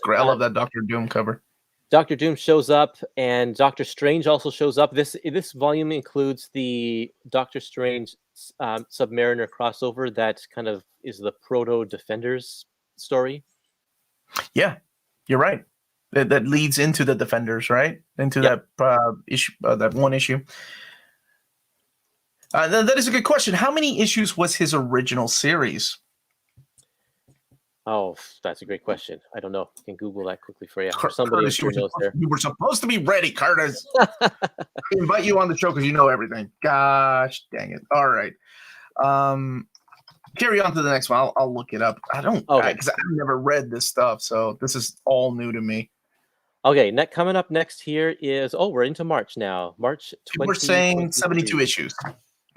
Speaker 2: great.
Speaker 1: I love that Doctor Doom cover.
Speaker 2: Doctor Doom shows up, and Doctor Strange also shows up. This volume includes the Doctor Strange Submariner crossover that kind of is the proto Defenders story. Yeah,
Speaker 1: you're right. That leads into the Defenders, right? Into that issue, that one issue. That is a good question. How many issues was his original series?
Speaker 2: Oh, that's a great question. I don't know. I can Google that quickly for you. Or somebody I'm
Speaker 1: Curtis,
Speaker 2: sure knows there.
Speaker 1: you were supposed to be ready, Curtis. I invite you on the show because you know everything. Gosh dang it. All right. Carry on to the next one. I'll look it up. I don't,
Speaker 2: Okay.
Speaker 1: because I've never read this stuff, so this is all new to me.
Speaker 2: Okay, coming up next here is we're into March now. March
Speaker 1: We're saying 72
Speaker 2: 2023.
Speaker 1: issues.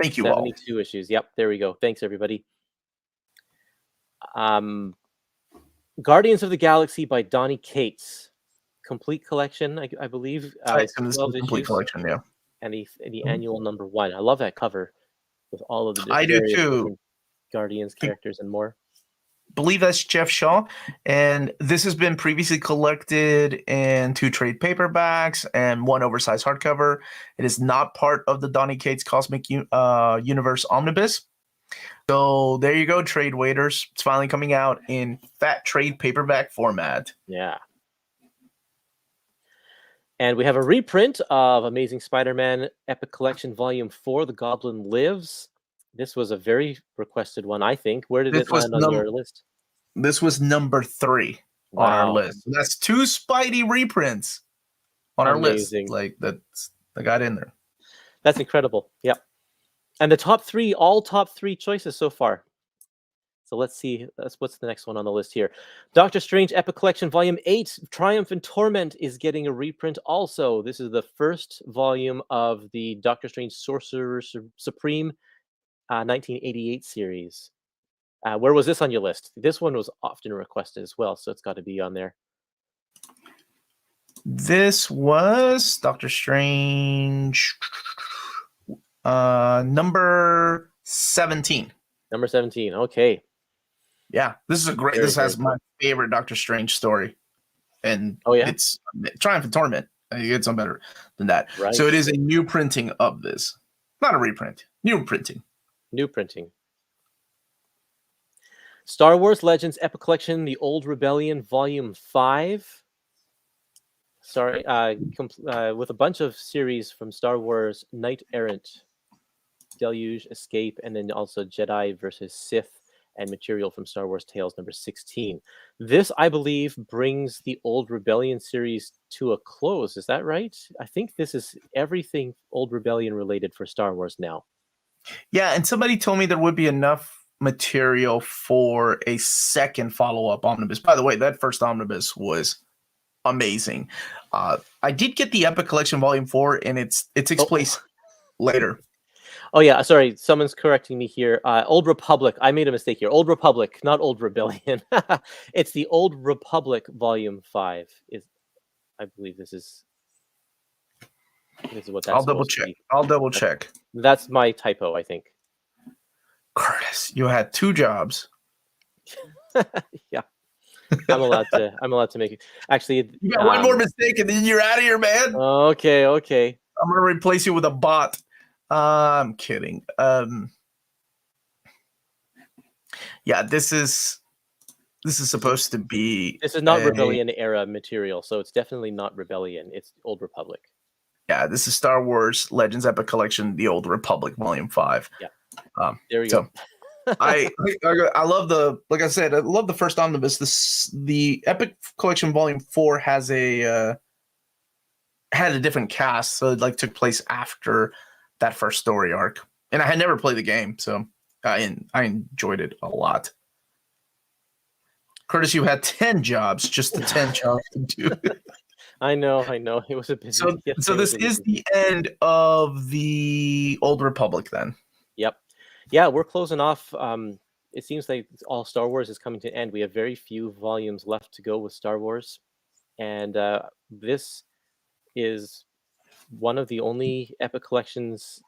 Speaker 1: Thank you all.
Speaker 2: 72 issues. Yep, there we go. Thanks everybody. Guardians of the Galaxy by Donny Cates. Complete collection, I believe. It's 12
Speaker 1: complete
Speaker 2: issues.
Speaker 1: collection, yeah.
Speaker 2: And the annual number 1. I love that cover with all of the
Speaker 1: I do
Speaker 2: various
Speaker 1: too.
Speaker 2: different Guardians characters and more.
Speaker 1: Believe that's Jeff Shaw, and this has been previously collected in 2 trade paperbacks and 1 oversized hardcover. It is not part of the Donny Cates Cosmic Universe Omnibus. So there you go, trade waiters. It's finally coming out in fat trade paperback format.
Speaker 2: Yeah. And we have a reprint of Amazing Spider-Man Epic Collection Volume 4, The Goblin Lives. This was a very requested one, I think. Where did it land on your list?
Speaker 1: This was number 3 on our list. That's 2 Spidey reprints on our list. Like that got in there.
Speaker 2: That's incredible. Yep. And the top 3, all top 3 choices so far. So let's see. What's the next one on the list here? Doctor Strange Epic Collection Volume 8, Triumph and Torment is getting a reprint also. This is the first volume of the Doctor Strange Sorcerer Supreme 1988 series. Where was this on your list? This one was often requested as well, so it's got to be on there.
Speaker 1: This was Doctor Strange number 17.
Speaker 2: Number 17, okay.
Speaker 1: Yeah, this is a great. This has my favorite Doctor Strange story, and it's Triumph and Torment. You get some better than that. Right. So it is a new printing of this, not a reprint. New printing.
Speaker 2: New printing. Star Wars Legends Epic Collection: The Old Rebellion, Volume 5. Sorry, with a bunch of series from Star Wars: Knight Errant, Deluge, Escape, and then also Jedi versus Sith. And material from Star Wars Tales number 16. This, I believe, brings the Old Rebellion series to a close. Is that right? I think this is everything Old Rebellion related for Star Wars now.
Speaker 1: Yeah, and somebody told me there would be enough material for a second follow-up omnibus. By the way, that first omnibus was amazing. I did get the Epic Collection Volume 4, and it takes place later.
Speaker 2: Oh, yeah. Sorry. Someone's correcting me here. Old Republic. I made a mistake here. Old Republic, not Old Rebellion. It's the Old Republic Volume 5. I believe this is what that's
Speaker 1: I'll double check. I'll double check.
Speaker 2: That's my typo, I think.
Speaker 1: Curtis, you had 2 jobs.
Speaker 2: Yeah. I'm allowed to make it. Actually,
Speaker 1: you got one more mistake and then you're out of here, man.
Speaker 2: Okay.
Speaker 1: I'm going to replace you with a bot. I'm kidding. Yeah, this is supposed to be.
Speaker 2: This is not Rebellion era material, so it's definitely not Rebellion. It's Old Republic.
Speaker 1: Yeah, this is Star Wars Legends Epic Collection: The Old Republic, Volume 5.
Speaker 2: Yeah. There we go.
Speaker 1: I love like I said, I love the first omnibus. The Epic Collection Volume 4 has had a different cast, so it took place after that first story arc, and I had never played the game, so I enjoyed it a lot. Curtis, you had 10 jobs, just the 10 jobs to do.
Speaker 2: I know. It was a busy.
Speaker 1: So this is the end of the Old Republic, then.
Speaker 2: Yep. Yeah, we're closing off. It seems like all Star Wars is coming to an end. We have very few volumes left to go with Star Wars, and this is one of the only Epic collections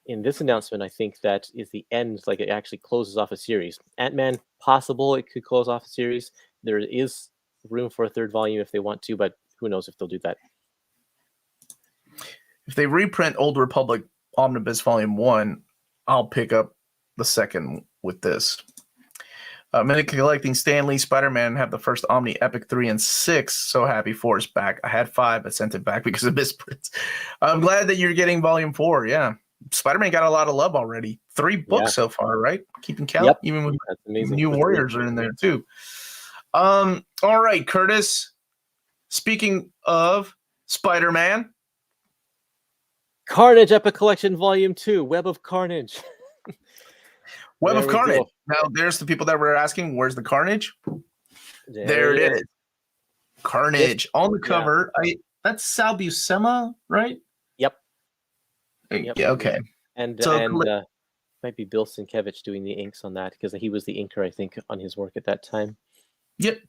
Speaker 2: in this announcement, I think, that is the end. Like, it actually closes off a series. Ant-Man, possible it could close off a series. There is room for a 3rd volume if they want to, but who knows if they'll do that.
Speaker 1: If they reprint Old Republic Omnibus Volume 1, I'll pick up the 2nd with this. Minute collecting Stan Lee Spider-Man have the first Omni Epic 3 and 6. So happy 4 is back. I had 5, but sent it back because of misprints. I'm glad that you're getting Volume 4. Yeah, Spider-Man got a lot of love already. 3 books so far, right? Keeping count.
Speaker 2: Yep.
Speaker 1: Even with
Speaker 2: That's amazing.
Speaker 1: New Warriors are in there too. All right, Kurtis. Speaking of Spider-Man,
Speaker 2: Carnage Epic Collection Volume 2, Web of Carnage.
Speaker 1: Web
Speaker 2: There
Speaker 1: of
Speaker 2: we
Speaker 1: Carnage.
Speaker 2: go.
Speaker 1: Now, there's the people that were asking, "Where's the Carnage?"
Speaker 2: There
Speaker 1: There it is. Carnage on the
Speaker 2: yeah.
Speaker 1: cover. That's Sal Buscema, right?
Speaker 2: Yep.
Speaker 1: Yeah. Okay.
Speaker 2: And
Speaker 1: So
Speaker 2: might be Bill Sienkiewicz doing the inks on that because he was the inker, I think, on his work at that time.
Speaker 1: Yep.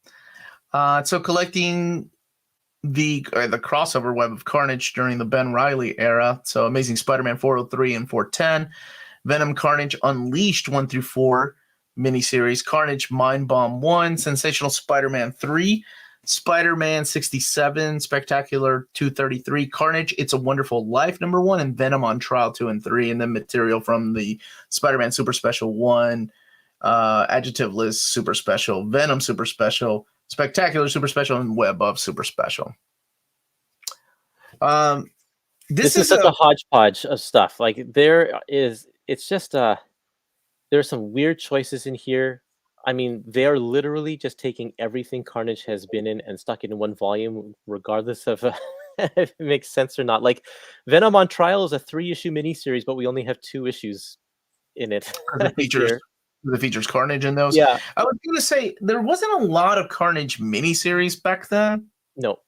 Speaker 1: So collecting the crossover Web of Carnage during the Ben Reilly era. So Amazing Spider-Man 403 and 410, Venom Carnage Unleashed 1 through 4 miniseries, Carnage Mind Bomb 1, Sensational Spider-Man 3, Spider-Man 67, Spectacular 233, Carnage It's a Wonderful Life #1, and Venom on Trial 2 and 3, and then material from the Spider-Man Super Special 1, Adjective List Super Special, Venom Super Special, Spectacular Super Special, and Web of Super Special.
Speaker 2: This is such a hodgepodge of stuff. Like it's just there are some weird choices in here. I mean, they are literally just taking everything Carnage has been in and stuck it in one volume, regardless of if it makes sense or not. Like Venom on Trial is a 3-issue miniseries, but we only have 2 issues in it.
Speaker 1: The features Carnage in those.
Speaker 2: Yeah.
Speaker 1: I was going to say there wasn't a lot of Carnage miniseries back then.
Speaker 2: No.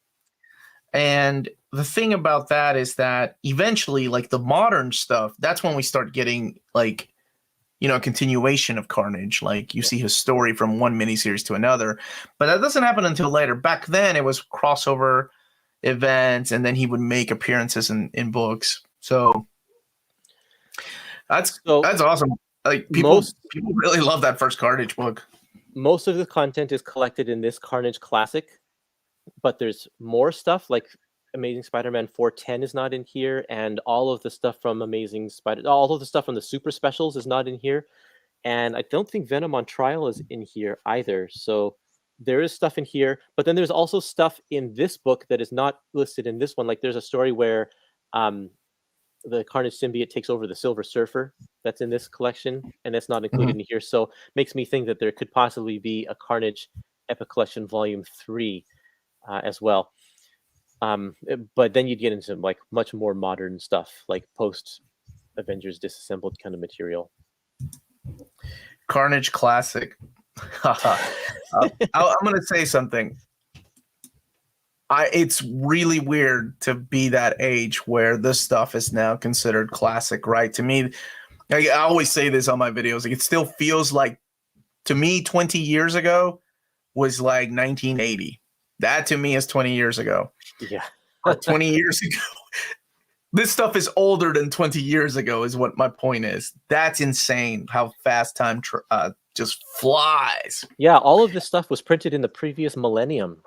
Speaker 1: And the thing about that is that eventually, like the modern stuff, that's when we start getting like, a continuation of Carnage. Like you see his story from one miniseries to another, but that doesn't happen until later. Back then it was crossover events, and then he would make appearances in books. So that's awesome. Like people really love that first Carnage book.
Speaker 2: Most of the content is collected in this Carnage Classic, but there's more stuff like Amazing Spider-Man 410 is not in here, and all of the stuff from all of the stuff from the Super Specials is not in here, and I don't think Venom on Trial is in here either. So there is stuff in here, but then there's also stuff in this book that is not listed in this one. Like there's a story where the Carnage symbiote takes over the Silver Surfer. That's in this collection, and that's not included in here. So makes me think that there could possibly be a Carnage Epic Collection Volume 3 as well. But then you'd get into like much more modern stuff, like post Avengers Disassembled kind of material.
Speaker 1: Carnage Classic. I'm going to say something. It's really weird to be that age where this stuff is now considered classic, right? To me, I always say this on my videos. Like, it still feels like, to me, 20 years ago was like 1980. That to me is 20 years ago.
Speaker 2: Yeah.
Speaker 1: 20 years ago. This stuff is older than 20 years ago is what my point is. That's insane how fast time just flies.
Speaker 2: Yeah, all of this stuff was printed in the previous millennium.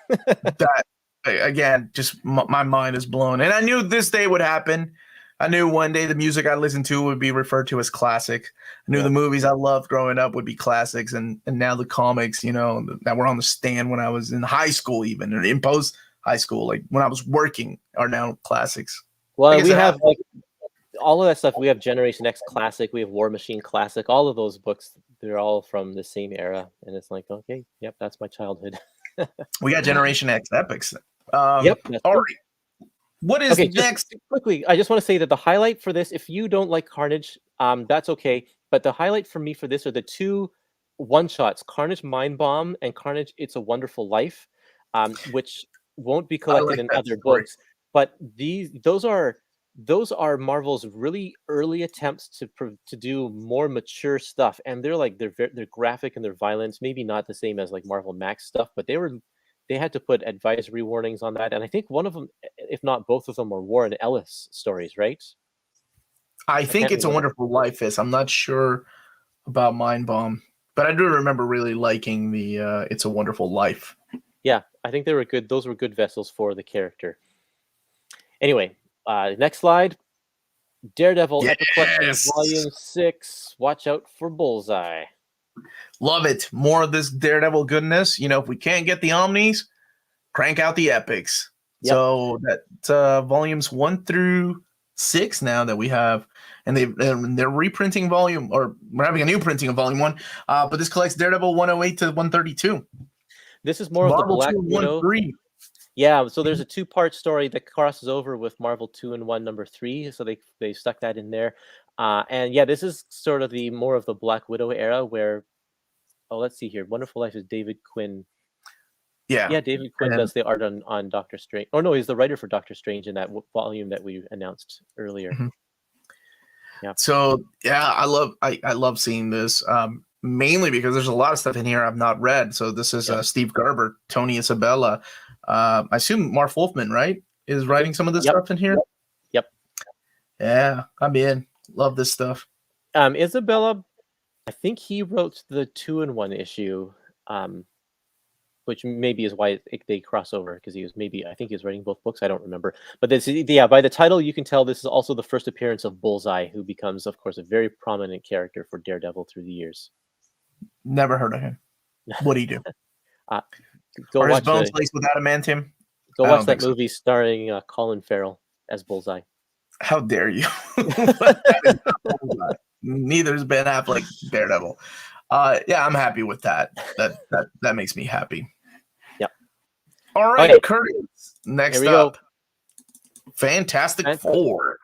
Speaker 1: That, again, just my mind is blown. And I knew this day would happen. I knew one day the music I listened to would be referred to as classic. I knew the movies I loved growing up would be classics. And now the comics, that were on the stand when I was in high school, even, or in post high school, like when I was working, are now classics.
Speaker 2: Well, we have like all of that stuff. We have Generation X Classic. We have War Machine Classic. All of those books, they're all from the same era. And it's like, okay, yep, that's my childhood.
Speaker 1: We got Generation X Epics.
Speaker 2: Yep.
Speaker 1: All right. What is next?
Speaker 2: Quickly, I just want to say that the highlight for this, if you don't like Carnage, that's okay. But the highlight for me for this are the 2 one-shots, Carnage Mind Bomb and Carnage It's a Wonderful Life, which won't be collected in other books. But those are Marvel's really early attempts to do more mature stuff, and they're graphic and they're violent. Maybe not the same as like Marvel Max stuff, but they had to put advisory warnings on that. And I think one of them, if not both of them, are Warren Ellis stories, right?
Speaker 1: I think It's a Wonderful Life is. I'm not sure about Mind Bomb, but I do remember really liking the It's a Wonderful Life.
Speaker 2: Yeah, I think they were good. Those were good vessels for the character. Anyway, next slide. Daredevil Epic Collection Volume 6. Watch out for Bullseye.
Speaker 1: Love it. More of this Daredevil goodness. If we can't get the Omnis, crank out the Epics. Yep. So that's volumes 1 through 6 now that we have. and they're reprinting volume, or we're having a new printing of volume 1. But this collects Daredevil 108 to 132.
Speaker 2: This is more of the
Speaker 1: Marvel
Speaker 2: Black
Speaker 1: 2
Speaker 2: Widow.
Speaker 1: 1-3.
Speaker 2: Yeah, so there's a 2-part story that crosses over with Marvel 2 and 1 number 3, so they stuck that in there. And yeah, this is sort of the more of the Black Widow era where, let's see here. Wonderful Life is David Quinn.
Speaker 1: Yeah,
Speaker 2: David Quinn does the art on Doctor Strange. Oh no, he's the writer for Doctor Strange in that volume that we announced earlier.
Speaker 1: Mm-hmm.
Speaker 2: Yeah.
Speaker 1: So yeah, I love seeing this. Mainly because there's a lot of stuff in here I've not read. So this is Steve Gerber, Tony Isabella. I assume Marv Wolfman, right, is writing some of this stuff in here.
Speaker 2: Yep.
Speaker 1: Yeah, I'm in. Love this stuff.
Speaker 2: Isabella, I think he wrote the 2-in-1 issue, which maybe is why they cross over, because I think he was writing both books. I don't remember, but this, by the title you can tell this is also the first appearance of Bullseye, who becomes, of course, a very prominent character for Daredevil through the years.
Speaker 1: Never heard of him. What do you do?
Speaker 2: Go
Speaker 1: Are
Speaker 2: watch
Speaker 1: his bones laced with adamantium?
Speaker 2: Go watch that movie starring Colin Farrell as Bullseye.
Speaker 1: How dare you? Neither is Ben Affleck Daredevil. Yeah, I'm happy with that. That makes me happy.
Speaker 2: Yep.
Speaker 1: All right, okay. Curtis. Next up,
Speaker 2: go.
Speaker 1: Fantastic Four.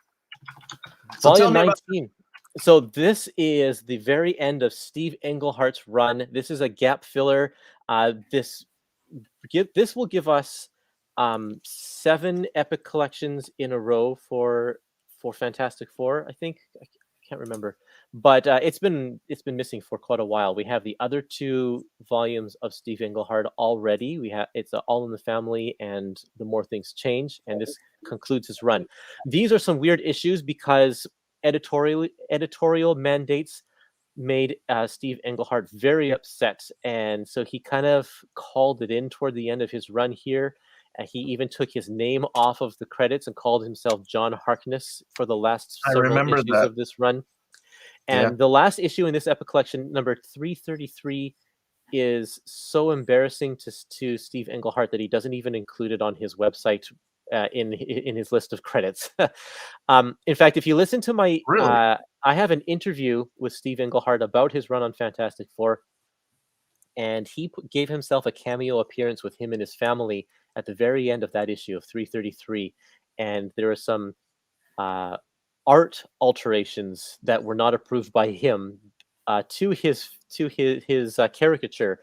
Speaker 2: Volume 19. So this is the very end of Steve Englehart's run. This is a gap filler. This will give us 7 epic collections in a row for Fantastic Four. I think I can't remember, but it's been missing for quite a while. We have the other 2 volumes of Steve Englehart already. It's All in the Family and The More Things Change, and this concludes his run. These are some weird issues because editorial mandates made Steve Englehart very upset, and so he kind of called it in toward the end of his run here. He even took his name off of the credits and called himself John Harkness for the last several issues of this run. And the last issue in this epic collection, number 333, is so embarrassing to Steve Englehart that he doesn't even include it on his website in his list of credits. In fact, if you listen to my, I have an interview with Steve Englehart about his run on Fantastic Four, and he gave himself a cameo appearance with him and his family at the very end of that issue of 333, and there are some art alterations that were not approved by him to his caricature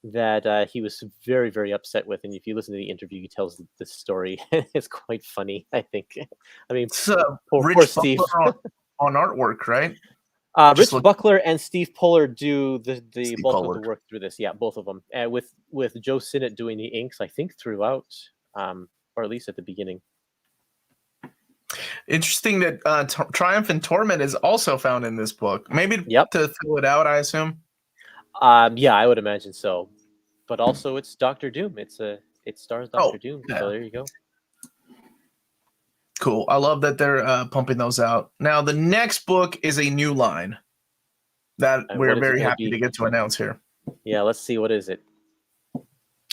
Speaker 2: that he was very, very upset with. And if you listen to the interview, he tells the story. It's quite funny, I think. I mean, poor Steve.
Speaker 1: on artwork, right?
Speaker 2: Rich Buckler and Steve Puller do the bulk of the work through this. Yeah, both of them. And with Joe Sinnott doing the inks, I think, throughout, or at least at the beginning.
Speaker 1: Interesting that Triumph and Torment is also found in this book. Maybe to fill it out, I assume.
Speaker 2: Yeah, I would imagine so. But also, it's Doctor Doom. It stars Doctor Doom. Yeah. So there you go.
Speaker 1: Cool. I love that they're pumping those out. Now, the next book is a new line that we're very happy to get to announce here.
Speaker 2: Yeah, let's see. What is it?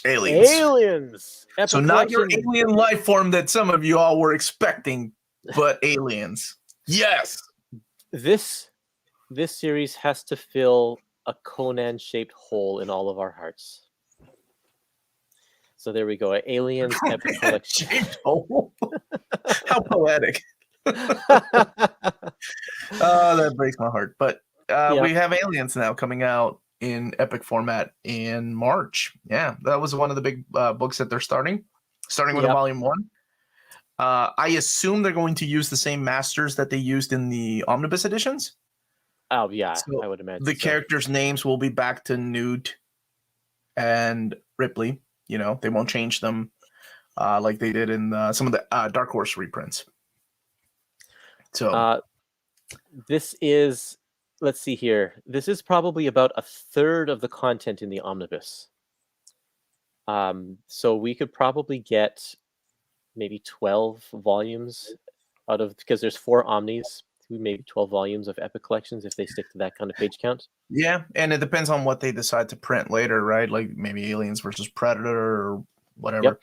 Speaker 1: Aliens. So not your alien life form that some of you all were expecting, but aliens. Yes.
Speaker 2: This series has to fill a Conan-shaped hole in all of our hearts. So there we go. Aliens epic collection.
Speaker 1: Shaped hole. How poetic. That breaks my heart. But we have Aliens now coming out in epic format in March. Yeah, that was one of the big books that they're starting with volume 1. I assume they're going to use the same masters that they used in the omnibus editions.
Speaker 2: Oh yeah, so I would imagine
Speaker 1: the characters' names will be back to Newt and Ripley. You know, they won't change them like they did in some of the Dark Horse reprints. So
Speaker 2: this is, let's see here. This is probably about a third of the content in the omnibus. So we could probably get maybe 12 volumes out of, because there's 4 omnis, maybe 12 volumes of epic collections if they stick to that kind of page count.
Speaker 1: Yeah, and it depends on what they decide to print later, right? Like maybe Aliens versus Predator or whatever.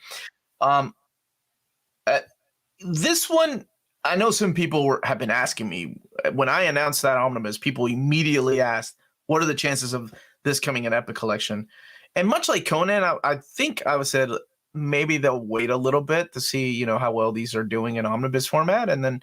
Speaker 1: This one, I know some people have been asking me when I announced that omnibus. People immediately asked, "What are the chances of this coming in Epic Collection?" And much like Conan, I think I said maybe they'll wait a little bit to see, how well these are doing in omnibus format, and then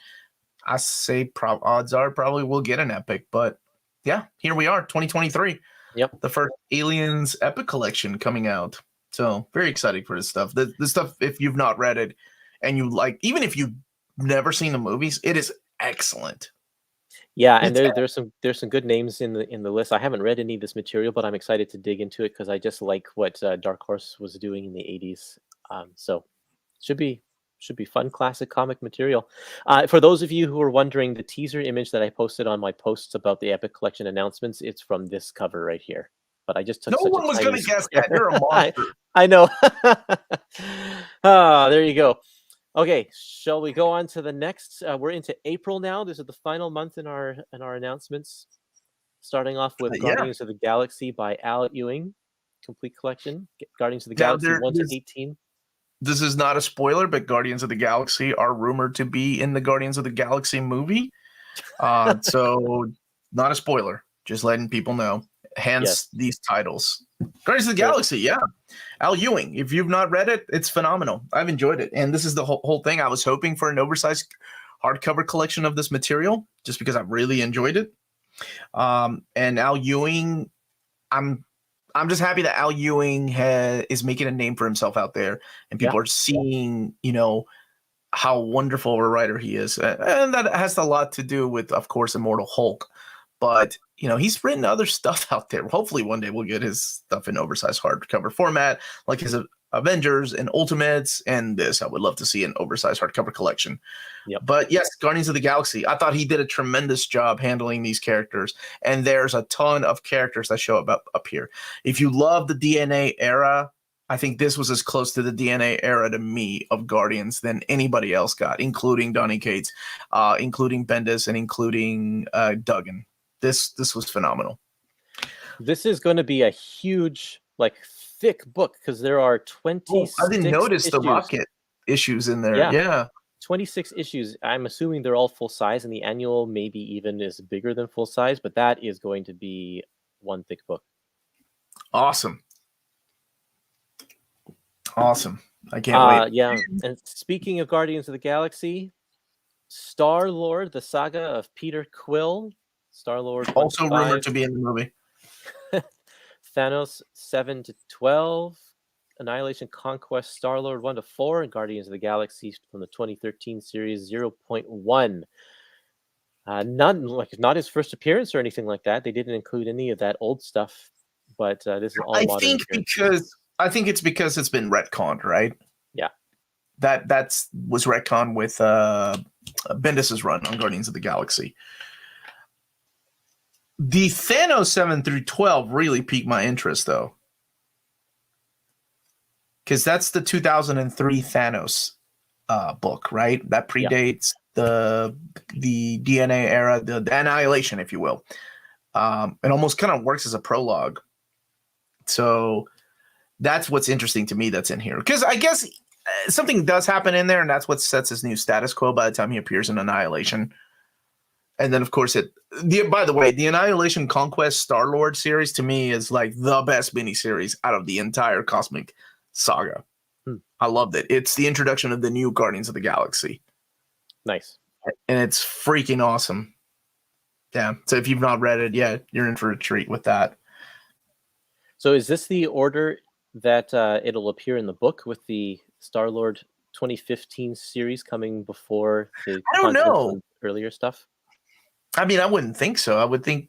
Speaker 1: I say odds are probably we'll get an Epic. But yeah, here we are, 2023.
Speaker 2: Yep.
Speaker 1: The first Aliens Epic Collection coming out. So very exciting for this stuff. This stuff, if you've not read it and you like, even if you've never seen the movies, it is excellent.
Speaker 2: Yeah, and there's some good names in the list. I haven't read any of this material, but I'm excited to dig into it because I just like what Dark Horse was doing in the 80s. So should be fun classic comic material. For those of you who are wondering, the teaser image that I posted on my posts about the Epic Collection announcements, it's from this cover right here. But I just took
Speaker 1: No
Speaker 2: such
Speaker 1: one
Speaker 2: a
Speaker 1: was
Speaker 2: tiny
Speaker 1: going to guess
Speaker 2: square.
Speaker 1: that. You're a monster.
Speaker 2: I know. There you go. Okay, shall we go on to the next? We're into April now. This is the final month in our announcements. Starting off with
Speaker 1: Yeah.
Speaker 2: Guardians of the Galaxy by Al Ewing, complete collection. Guardians of the
Speaker 1: Now,
Speaker 2: Galaxy 1 to 18.
Speaker 1: This is not a spoiler, but Guardians of the Galaxy are rumored to be in the Guardians of the Galaxy movie. So not a spoiler, just letting people know. Hence these titles. Guardians of the Galaxy, yeah. Al Ewing. If you've not read it, it's phenomenal. I've enjoyed it. And this is the whole thing. I was hoping for an oversized hardcover collection of this material just because I really enjoyed it. And Al Ewing, I'm just happy that Al Ewing is making a name for himself out there, and people are seeing, how wonderful a writer he is, and that has a lot to do with, of course, Immortal Hulk. But he's written other stuff out there. Hopefully, one day we'll get his stuff in oversized hardcover format, like his Avengers and Ultimates, and this. I would love to see an oversized hardcover collection.
Speaker 2: Yep.
Speaker 1: But yes, Guardians of the Galaxy. I thought he did a tremendous job handling these characters, and there's a ton of characters that show up here. If you love the DNA era, I think this was as close to the DNA era to me of Guardians than anybody else got, including Donny Cates, including Bendis, and including Duggan. This was phenomenal.
Speaker 2: This is going to be a huge, thick book because there are 26
Speaker 1: I didn't notice
Speaker 2: issues.
Speaker 1: the Rocket issues in there. Yeah.
Speaker 2: 26 issues. I'm assuming they're all full size, and the annual maybe even is bigger than full size, but that is going to be one thick book.
Speaker 1: Awesome. I can't wait.
Speaker 2: Yeah. And speaking of Guardians of the Galaxy, Star-Lord, the saga of Peter Quill. Star-Lord
Speaker 1: also rumored to be in the movie.
Speaker 2: Thanos 7 to 12. Annihilation Conquest Star-Lord 1 to 4, and Guardians of the Galaxy from the 2013 series 0.1. Not his first appearance or anything like that. They didn't include any of that old stuff, but this is all modern.
Speaker 1: I think it's because it's been retconned, right?
Speaker 2: Yeah.
Speaker 1: That was retconned with Bendis's run on Guardians of the Galaxy. The Thanos 7 through 12 really piqued my interest, though. Because that's the 2003 Thanos book, right? That predates the DNA era, the Annihilation, if you will. It almost kind of works as a prologue. So that's what's interesting to me that's in here. Because I guess something does happen in there, and that's what sets his new status quo by the time he appears in Annihilation. And then, of course, by the way, the Annihilation Conquest Star-Lord series to me is like the best miniseries out of the entire cosmic saga. I loved it. It's the introduction of the new Guardians of the Galaxy.
Speaker 2: Nice.
Speaker 1: And it's freaking awesome. Yeah. So if you've not read it yet, you're in for a treat with that.
Speaker 2: So is this the order that it'll appear in the book with the Star-Lord 2015 series coming before the
Speaker 1: I don't know.
Speaker 2: Earlier stuff?
Speaker 1: I mean, I wouldn't think so. I would think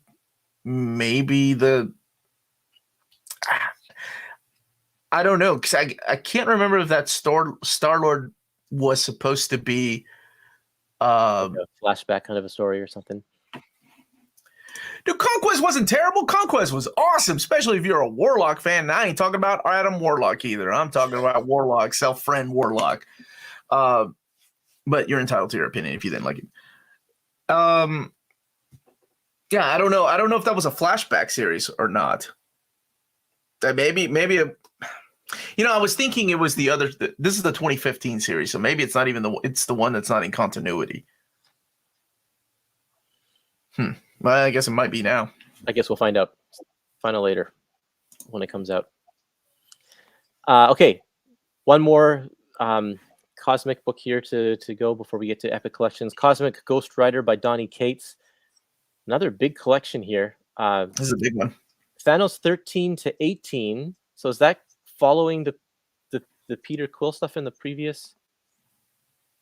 Speaker 1: maybe I don't know, because I can't remember if that Star-Lord was supposed to be
Speaker 2: like a flashback kind of a story or something.
Speaker 1: Dude, Conquest wasn't terrible. Conquest was awesome, especially if you're a Warlock fan. And I ain't talking about Adam Warlock either. I'm talking about Warlock, self-friend Warlock. But you're entitled to your opinion if you didn't like it. Yeah, I don't know. I don't know if that was a flashback series or not. Maybe I was thinking it was the other. This is the 2015 series, so maybe it's not even it's the one that's not in continuity. Well, I guess it might be now.
Speaker 2: I guess we'll find out. Find out later when it comes out. Okay, one more cosmic book here to go before we get to Epic Collections. Cosmic Ghost Rider by Donny Cates. Another big collection here.
Speaker 1: This is a big one.
Speaker 2: Thanos 13 to 18. So is that following the Peter Quill stuff in the previous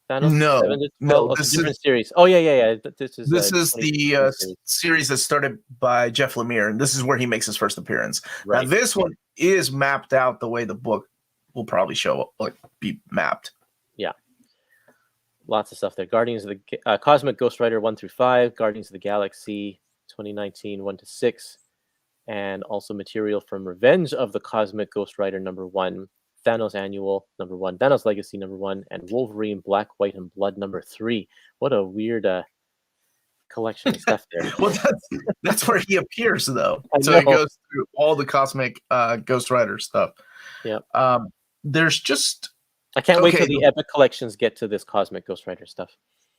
Speaker 2: Thanos?
Speaker 1: No,
Speaker 2: 7 to 12?
Speaker 1: no,
Speaker 2: Oh, it's a different series. Oh yeah. This is
Speaker 1: the series that started by Jeff Lemire, and this is where he makes his first appearance.
Speaker 2: Right.
Speaker 1: Now, this one is mapped out the way the book will probably show up, like be mapped.
Speaker 2: Yeah, lots of stuff there. Guardians of the Cosmic Ghost Rider 1 through 5, Guardians of the Galaxy 2019 1 to 6, and also material from Revenge of the Cosmic Ghost Rider #1, Thanos Annual #1, Thanos Legacy #1, and Wolverine Black, White, and Blood #3. What a weird collection of stuff there.
Speaker 1: Well, that's where he appears, though.
Speaker 2: I
Speaker 1: So
Speaker 2: know.
Speaker 1: he goes through all the Cosmic Ghost Rider stuff.
Speaker 2: Yeah.
Speaker 1: There's just
Speaker 2: I can't wait till the Epic Collections get to this Cosmic Ghost Rider stuff.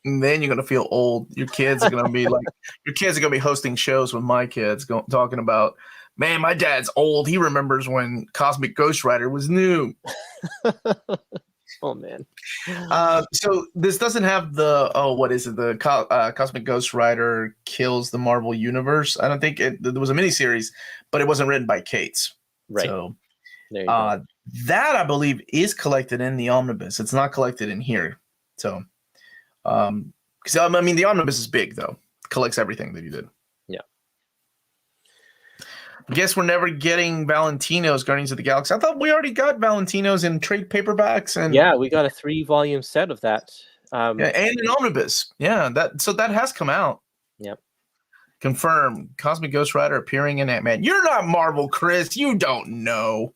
Speaker 1: And then you're gonna feel old. Your kids are gonna be like, your kids are gonna be hosting shows with my kids, talking about, man, my dad's old. He remembers when Cosmic Ghost Rider was new.
Speaker 2: Oh man.
Speaker 1: So this doesn't have the what is it? The Cosmic Ghost Rider kills the Marvel Universe. I don't think there was a miniseries, but it wasn't written by Cates.
Speaker 2: Right.
Speaker 1: So
Speaker 2: there you go.
Speaker 1: that I believe is collected in the omnibus. It's not collected in here. So. Because I mean, the omnibus is big, though. It collects everything that he did.
Speaker 2: Yeah.
Speaker 1: I guess we're never getting Valentino's Guardians of the Galaxy. I thought we already got Valentino's in trade paperbacks, and
Speaker 2: yeah, we got a 3-volume set of that.
Speaker 1: and an omnibus. Yeah, that has come out.
Speaker 2: Yep.
Speaker 1: Confirmed. Cosmic Ghost Rider appearing in Ant-Man. You're not Marvel, Chris. You don't know.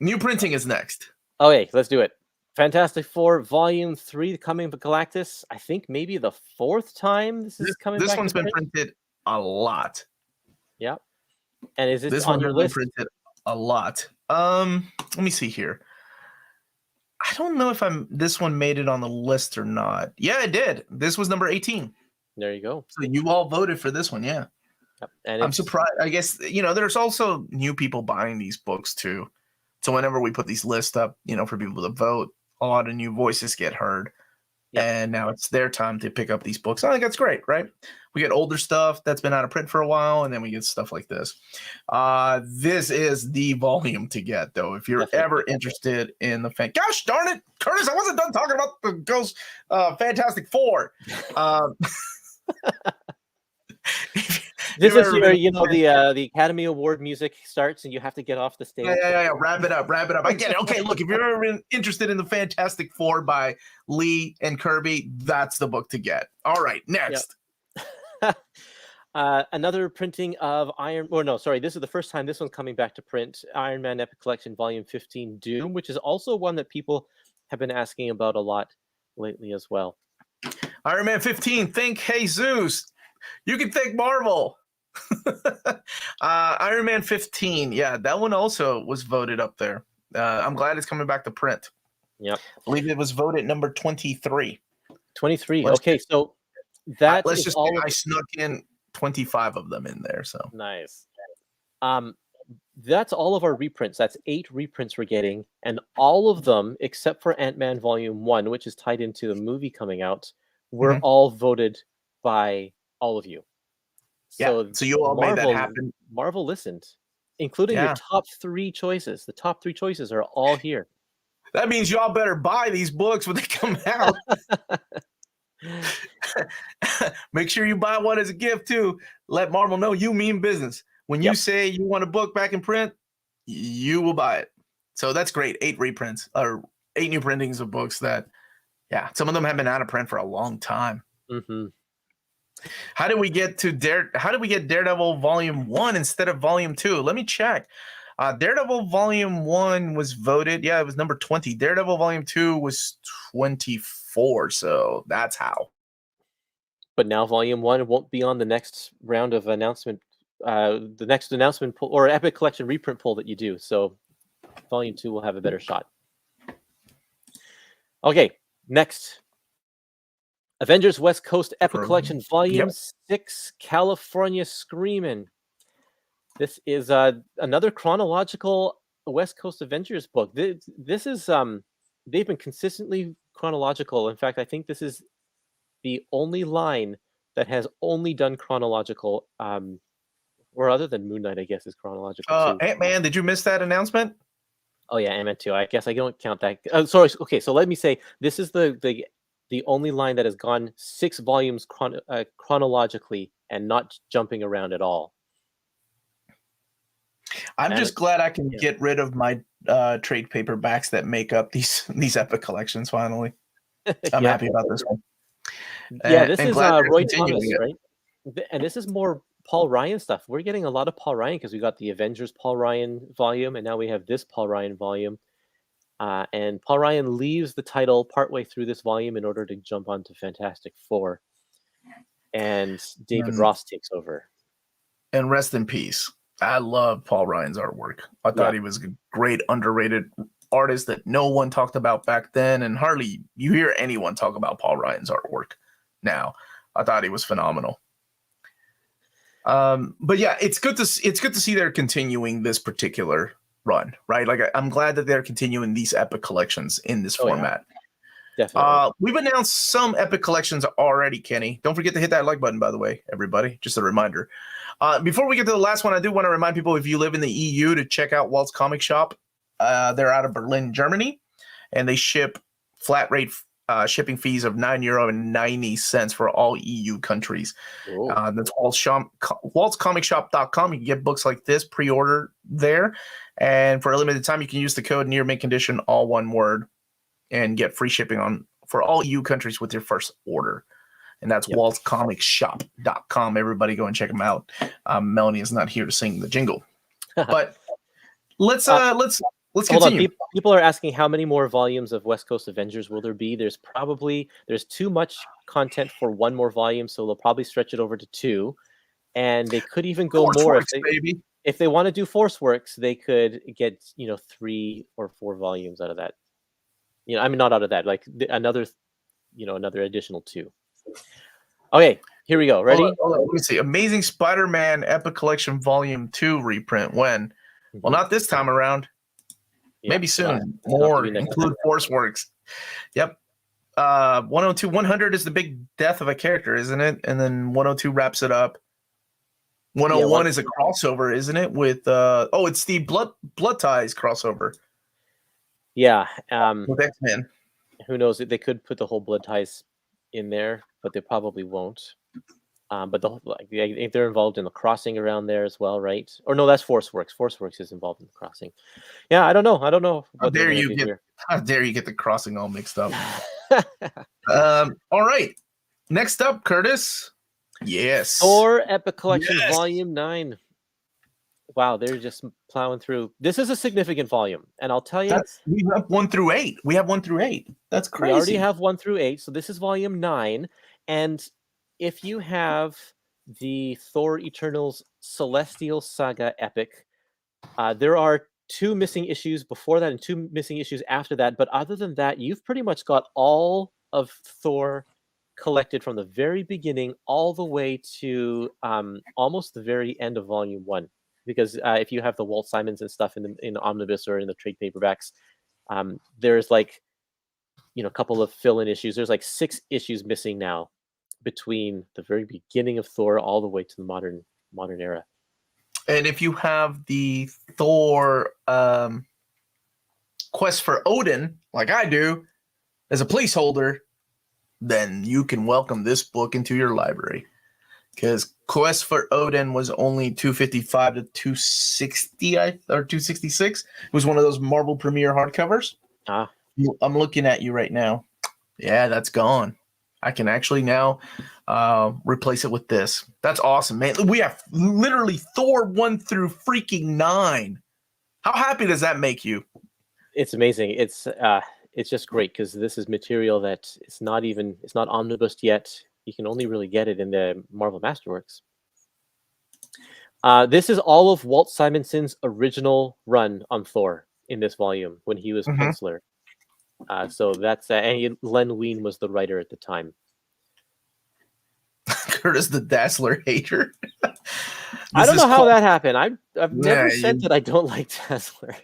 Speaker 1: New printing is next.
Speaker 2: Okay, let's do it. Fantastic Four Volume 3 coming to Galactus. I think maybe the 4th time this is coming back.
Speaker 1: This one's been printed a lot.
Speaker 2: Yeah. And is this
Speaker 1: one
Speaker 2: on your list?
Speaker 1: Printed a lot. Let me see here. I don't know if this one made it on the list or not. Yeah, it did. This was number 18.
Speaker 2: There you go.
Speaker 1: So you all voted for this one, yeah.
Speaker 2: Yep. And
Speaker 1: I'm surprised. I guess, there's also new people buying these books too. So whenever we put these lists up, for people to vote, a lot of new voices get heard. Yep. And now it's their time to pick up these books. I think that's great, right? We get older stuff that's been out of print for a while, and then we get stuff like this. This is the volume to get, though, if you're ever interested in the fan. Gosh darn it, Curtis! I wasn't done talking about the Ghost Fantastic Four.
Speaker 2: This is where the Academy Award music starts, and you have to get off the stage.
Speaker 1: Yeah. Wrap it up. I get it. Okay, look, if you're ever interested in the Fantastic Four by Lee and Kirby, that's the book to get. All right, next.
Speaker 2: Yep. Another printing of this is the first time this one's coming back to print. Iron Man Epic Collection Volume 15 Doom, which is also one that people have been asking about a lot lately as well.
Speaker 1: Iron Man 15, thank Jesus. You can thank Marvel. Iron Man 15. Yeah, that one also was voted up there. I'm glad it's coming back to print.
Speaker 2: Yeah.
Speaker 1: I believe it was voted number 23.
Speaker 2: 23. Okay, so that
Speaker 1: let's just I snuck in 25 of them in there. So
Speaker 2: nice. That's all of our reprints. That's 8 reprints we're getting, and all of them, except for Ant-Man Volume 1, which is tied into the movie coming out, were all voted by all of you.
Speaker 1: So you all made that happen.
Speaker 2: Marvel listened, including your top 3 choices. The top 3 choices are all here.
Speaker 1: That means y'all better buy these books when they come out. Make sure you buy one as a gift too. Let Marvel know you mean business. When you say you want a book back in print, you will buy it. So that's great. 8 reprints or 8 new printings of books that, some of them have been out of print for a long time.
Speaker 2: Mm-hmm.
Speaker 1: How did we get Daredevil Volume 1 instead of Volume 2? Let me check. Daredevil Volume 1 was voted. Yeah, it was number 20. Daredevil Volume 2 was 24. So that's how.
Speaker 2: But now Volume 1 won't be on the next round of announcement. The next announcement poll or Epic Collection reprint poll that you do. So Volume 2 will have a better shot. Okay, next. Avengers West Coast Epic Collection, Volume
Speaker 1: Yep.
Speaker 2: 6, California Screamin'. This is another chronological West Coast Avengers book. This is they've been consistently chronological. In fact, I think this is the only line that has only done chronological, or other than Moon Knight, I guess, is chronological too.
Speaker 1: Ant-Man, did you miss that announcement?
Speaker 2: Oh yeah, Ant-Man 2. I guess I don't count that. Sorry. Okay, so let me say this is the only line that has gone 6 volumes chronologically and not jumping around at all.
Speaker 1: I'm just glad I can get rid of my trade paperbacks that make up these epic collections finally. I'm happy about this one.
Speaker 2: Yeah, this is Roy Thomas, right? And this is more Paul Ryan stuff. We're getting a lot of Paul Ryan because we got the Avengers Paul Ryan volume, and now we have this Paul Ryan volume. And Paul Ryan leaves the title partway through this volume in order to jump onto Fantastic Four. And David Ross takes over.
Speaker 1: And rest in peace. I love Paul Ryan's artwork. I thought he was a great, underrated artist that no one talked about back then, and hardly you hear anyone talk about Paul Ryan's artwork now. I thought he was phenomenal. But yeah, it's good to see they're continuing this particular run, right? Like I'm glad that they're continuing these epic collections in this format.
Speaker 2: Yeah. Definitely.
Speaker 1: We've announced some epic collections already, Kenny. Don't forget to hit that like button, by the way, everybody. Just a reminder. Before we get to the last one, I do want to remind people, if you live in the EU, to check out Walt's Comic Shop. They're out of Berlin, Germany, and they ship flat rate shipping fees of €9.90 for all EU countries. That's waltscomicshop.com. You can get books like this pre-order there, and for a limited time, you can use the code nearmintcon, all one word, and get free shipping for all EU countries with your first order. And that's waltscomicshop.com. Everybody go and check them out. Melanie is not here to sing the jingle, but let's
Speaker 2: hold on. People are asking how many more volumes of West Coast Avengers will there be. There's too much content for one more volume, so they'll probably stretch it over to 2, and they could even go more if they want to do Force Works. They could get 3 or 4 volumes out of that. I mean, not out of that, like another additional 2. Okay, here we go. Ready?
Speaker 1: Hold on. Let me see. Amazing Spider-Man Epic Collection Volume 2 reprint. When? Well, not this time around. Maybe soon. More include Force Works. Yep. 102, 100 is the big death of a character, isn't it? And then 102 wraps it up. 101 is a crossover, isn't it? With it's the Blood Ties crossover.
Speaker 2: Yeah.
Speaker 1: With X-Men.
Speaker 2: Who knows? They could put the whole Blood Ties in there, but they probably won't. But they're involved in the crossing around there as well, right? Or no, that's Force Works. Force Works is involved in the crossing. Yeah, I don't know.
Speaker 1: How dare you get the crossing all mixed up? All right. Next up, Kurtis. Yes.
Speaker 2: Thor Epic Collection Volume 9. Wow, they're just plowing through. This is a significant volume, and I'll tell you,
Speaker 1: we have 1 through 8. That's crazy.
Speaker 2: We already have 1 through 8, so this is Volume 9, and if you have the Thor Eternals Celestial Saga epic, there are 2 missing issues before that and 2 missing issues after that. But other than that, you've pretty much got all of Thor collected from the very beginning all the way to almost the very end of Volume 1. Because if you have the Walt Simons and stuff in the omnibus or in the trade paperbacks, there's a couple of fill-in issues. There's 6 issues missing now between the very beginning of Thor all the way to the modern era.
Speaker 1: And if you have the Thor Quest for Odin, like I do, as a placeholder, then you can welcome this book into your library. Because Quest for Odin was only $255 to $260 or $266. It was one of those Marvel Premiere hardcovers. I'm looking at you right now. Yeah, that's gone. I can actually now replace it with this. That's awesome, man. We have literally Thor 1 through freaking 9. How happy does that make you?
Speaker 2: It's amazing. It's just great because this is material that it's not omnibused yet. You can only really get it in the Marvel Masterworks. This is all of Walt Simonson's original run on Thor in this volume when he was penciler. So that's and Len Wein was the writer at the time.
Speaker 1: Curtis the Dazzler hater.
Speaker 2: I don't know how that happened. I've
Speaker 1: Yeah,
Speaker 2: never said that I don't like Dazzler.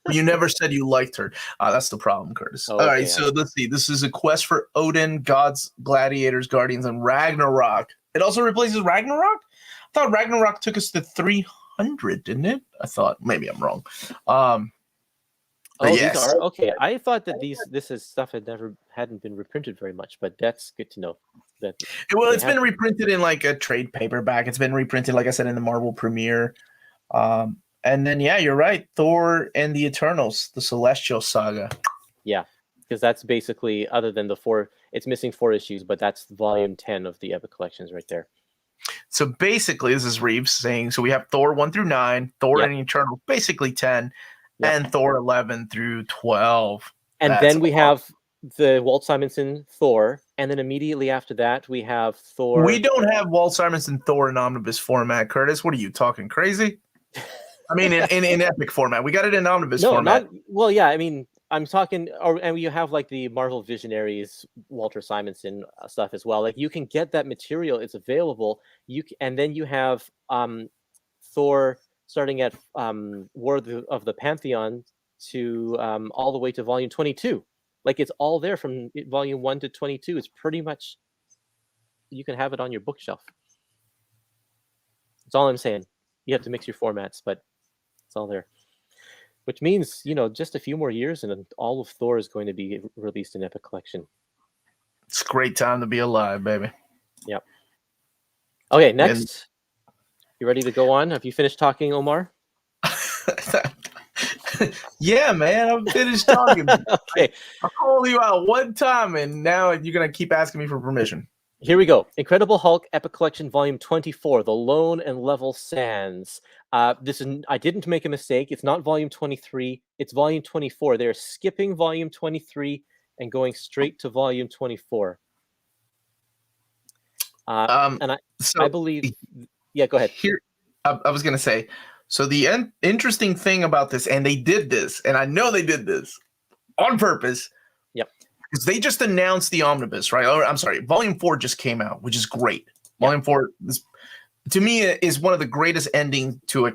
Speaker 1: You never said you liked her. That's the problem, Curtis.
Speaker 2: Oh,
Speaker 1: All right,
Speaker 2: okay,
Speaker 1: so let's see. This is a quest for Odin, gods, gladiators, guardians, and Ragnarok. It also replaces Ragnarok? I thought Ragnarok took us to 300, didn't it? I thought. Maybe I'm wrong.
Speaker 2: These
Speaker 1: yes.
Speaker 2: are okay. I thought that this is stuff hadn't been reprinted very much, but that's good to know. That
Speaker 1: Well, it's been reprinted in like a trade paperback. It's been reprinted, like I said, in the Marvel Premiere. And then, yeah, you're right. Thor and the Eternals, the Celestial Saga.
Speaker 2: Yeah, because that's basically, other than the 4, it's missing 4 issues, but that's volume 10 of the Epic Collections right there.
Speaker 1: So basically, this is Reeves saying, so we have Thor 1 through 9, Thor and the Eternals, basically 10, and Thor 11 through 12.
Speaker 2: And then we have the Walt Simonson Thor, and then immediately after that, we have Thor.
Speaker 1: We don't have Walt Simonson Thor in omnibus format, Curtis. What are you talking crazy? I mean, in epic format. We got it in omnibus format.
Speaker 2: Well, yeah, I mean, I'm talking, and you have like the Marvel Visionaries, Walter Simonson stuff as well. Like you can get that material; it's available. And then you have Thor starting at War of the Pantheon to all the way to volume 22. Like it's all there from volume 1 to 22. It's pretty much, you can have it on your bookshelf. That's all I'm saying. You have to mix your formats, but it's all there. Which means, just a few more years and all of Thor is going to be released in Epic Collection.
Speaker 1: It's a great time to be alive, baby.
Speaker 2: Yep. Okay, next. You ready to go on? Have you finished talking, Omar?
Speaker 1: Yeah, man, I'm finished talking.
Speaker 2: Okay.
Speaker 1: I called you out one time, and now you're going to keep asking me for permission.
Speaker 2: Here we go. Incredible Hulk Epic Collection Volume 24, The Lone and Level Sands. I didn't make a mistake. It's not Volume 23. It's Volume 24. They're skipping Volume 23 and going straight to Volume 24. I believe... Yeah, go ahead.
Speaker 1: Here, I was going to say, so the interesting thing about this, and they did this, and I know they did this on purpose.
Speaker 2: Yep.
Speaker 1: Because they just announced the omnibus, right? Or, I'm sorry, Volume 4 just came out, which is great. Volume 4, to me, is one of the greatest ending to a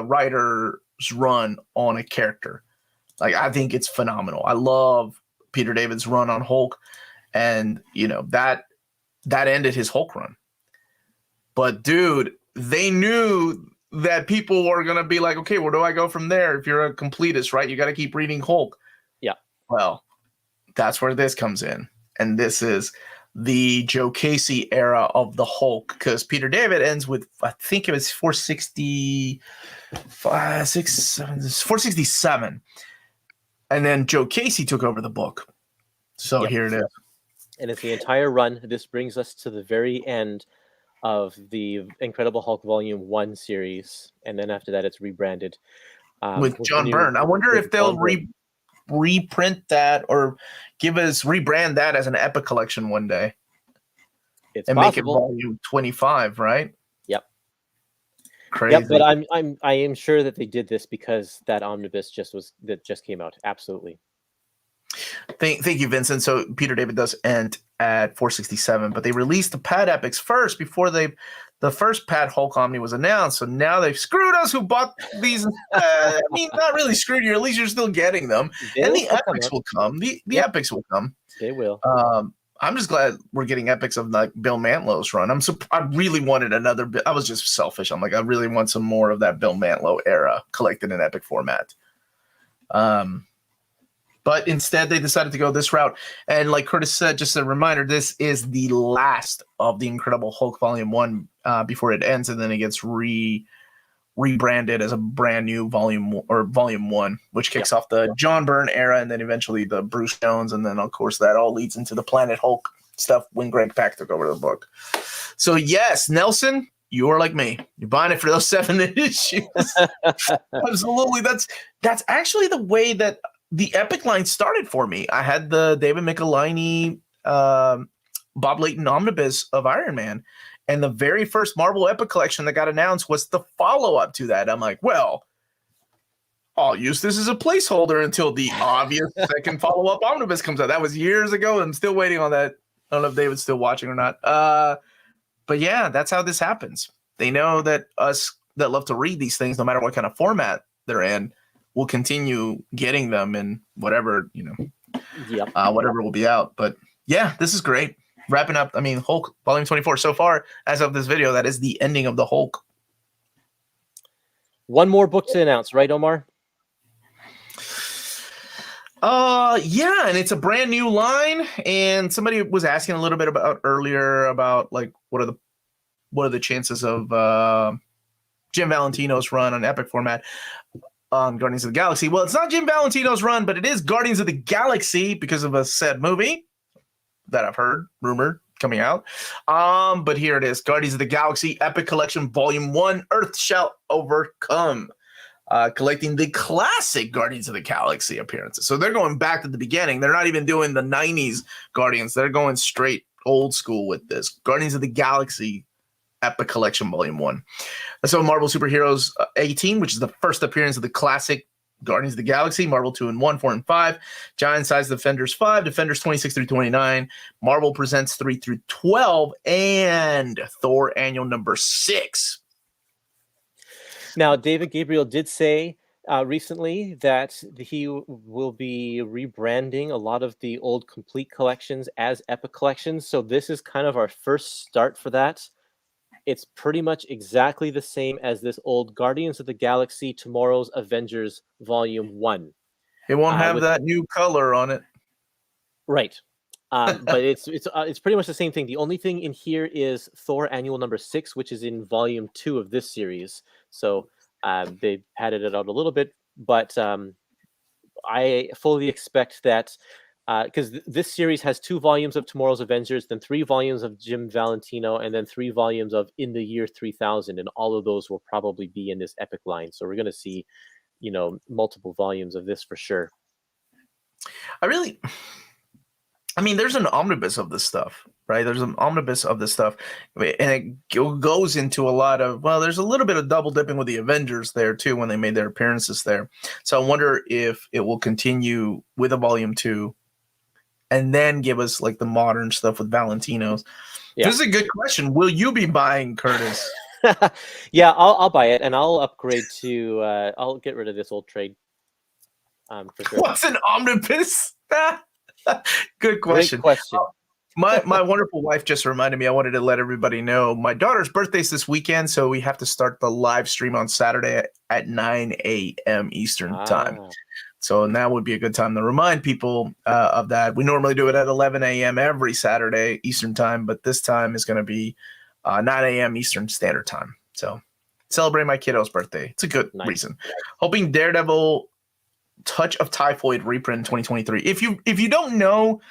Speaker 1: writer's run on a character. Like, I think it's phenomenal. I love Peter David's run on Hulk, and that ended his Hulk run. But dude, they knew that people were gonna be like, okay, where do I go from there? If you're a completist, right? You got to keep reading Hulk. Yeah. Well, that's where this comes in, and this is the Joe Casey era of the Hulk, because Peter David ends with, I think it was 467, and then Joe Casey took over the book. So here it is,
Speaker 2: and it's the entire run. This brings us to the very end of the Incredible Hulk Volume 1 series, and then after that it's rebranded
Speaker 1: with John Byrne. I wonder if they'll reprint that or rebrand that as an Epic Collection one day.
Speaker 2: It's
Speaker 1: and
Speaker 2: possible.
Speaker 1: Make it Volume 25, right?
Speaker 2: Yep.
Speaker 1: Crazy.
Speaker 2: Yep, but I am sure that they did this because that omnibus just came out. Absolutely.
Speaker 1: Thank you, Vincent. So Peter David does end at 467, but they released the Pad Epics first before the first Pad Hulk Omni was announced. So now they've screwed us who bought these. I mean, not really screwed you. At least you're still getting them. And the Epics will come. The Epics will come.
Speaker 2: They will.
Speaker 1: I'm just glad we're getting Epics of like Bill Mantlow's run. I really wanted another bit. I was just selfish. I'm like, I really want some more of that Bill Mantlo era collected in Epic format. But instead, they decided to go this route. And like Curtis said, just a reminder, this is the last of the Incredible Hulk Volume 1 before it ends, and then it gets rebranded as a brand new Volume 1, which kicks off the John Byrne era, and then eventually the Bruce Jones, and then, of course, that all leads into the Planet Hulk stuff when Greg Pak took over the book. So, yes, Nelson, you are like me. You're buying it for those 7 issues. Absolutely. That's actually the way that the Epic line started for me. I had the David Michelinie, Bob Layton omnibus of Iron Man, and the very first Marvel Epic collection that got announced was the follow-up to that. I'm like, well, I'll use this as a placeholder until the obvious second follow-up omnibus comes out. That was years ago, and I'm still waiting on that. I don't know if David's still watching or not. but yeah, that's how this happens. They know that us that love to read these things, no matter what kind of format they're in, will continue getting them in whatever,
Speaker 2: Yep.
Speaker 1: whatever will be out. But yeah, this is great. Wrapping up, I mean, Hulk Volume 24 so far, as of this video, that is the ending of the Hulk.
Speaker 2: One more book to announce, right, Omar?
Speaker 1: Yeah, and it's a brand new line. And somebody was asking a little bit about earlier about like what are the chances of Jim Valentino's run on Epic format on Guardians of the Galaxy? Well, it's not Jim Valentino's run, but it is Guardians of the Galaxy because of a said movie that I've heard rumored coming out. But here it is: Guardians of the Galaxy Epic Collection Volume 1: Earth Shall Overcome. Collecting the classic Guardians of the Galaxy appearances. So they're going back to the beginning. They're not even doing the 90s Guardians. They're going straight old school with this. Guardians of the Galaxy Epic Collection Volume 1. So Marvel Superheroes 18, which is the first appearance of the classic Guardians of the Galaxy. Marvel 2 and 1, 4 and 5. Giant Size Defenders 5. Defenders 26 through 29. Marvel Presents 3 through 12. And Thor Annual number 6.
Speaker 2: Now, David Gabriel did say recently that he will be rebranding a lot of the old complete collections as Epic collections. So this is kind of our first start for that. It's pretty much exactly the same as this old Guardians of the Galaxy Tomorrow's Avengers Volume 1.
Speaker 1: It won't have that new color on it.
Speaker 2: Right. But it's pretty much the same thing. The only thing in here is Thor Annual number 6, which is in Volume 2 of this series. So they padded it out a little bit, but I fully expect that because this series has 2 volumes of Tomorrow's Avengers, then 3 volumes of Jim Valentino, and then 3 volumes of In the Year 3000, and all of those will probably be in this Epic line. So we're going to see, multiple volumes of this for sure.
Speaker 1: I mean, there's an omnibus of this stuff, right? There's an omnibus of this stuff, and it goes into a lot of, there's a little bit of double dipping with the Avengers there too when they made their appearances there. So I wonder if it will continue with a Volume 2 and then give us like the modern stuff with Valentino's. Yeah. This is a good question. Will you be buying, Kurtis?
Speaker 2: Yeah, I'll buy it, and I'll upgrade to, I'll get rid of this old trade. For sure.
Speaker 1: What's an omnibus? Good question.
Speaker 2: Great question.
Speaker 1: My wonderful wife just reminded me. I wanted to let everybody know my daughter's birthday's this weekend, so we have to start the live stream on Saturday at 9 a.m. Eastern time. So that would be a good time to remind people of that. We normally do it at 11 a.m. every Saturday Eastern time, but this time is going to be 9 a.m. Eastern Standard Time. So celebrate my kiddo's birthday. It's a good reason. Hoping Daredevil Touch of Typhoid reprint 2023. If you don't know,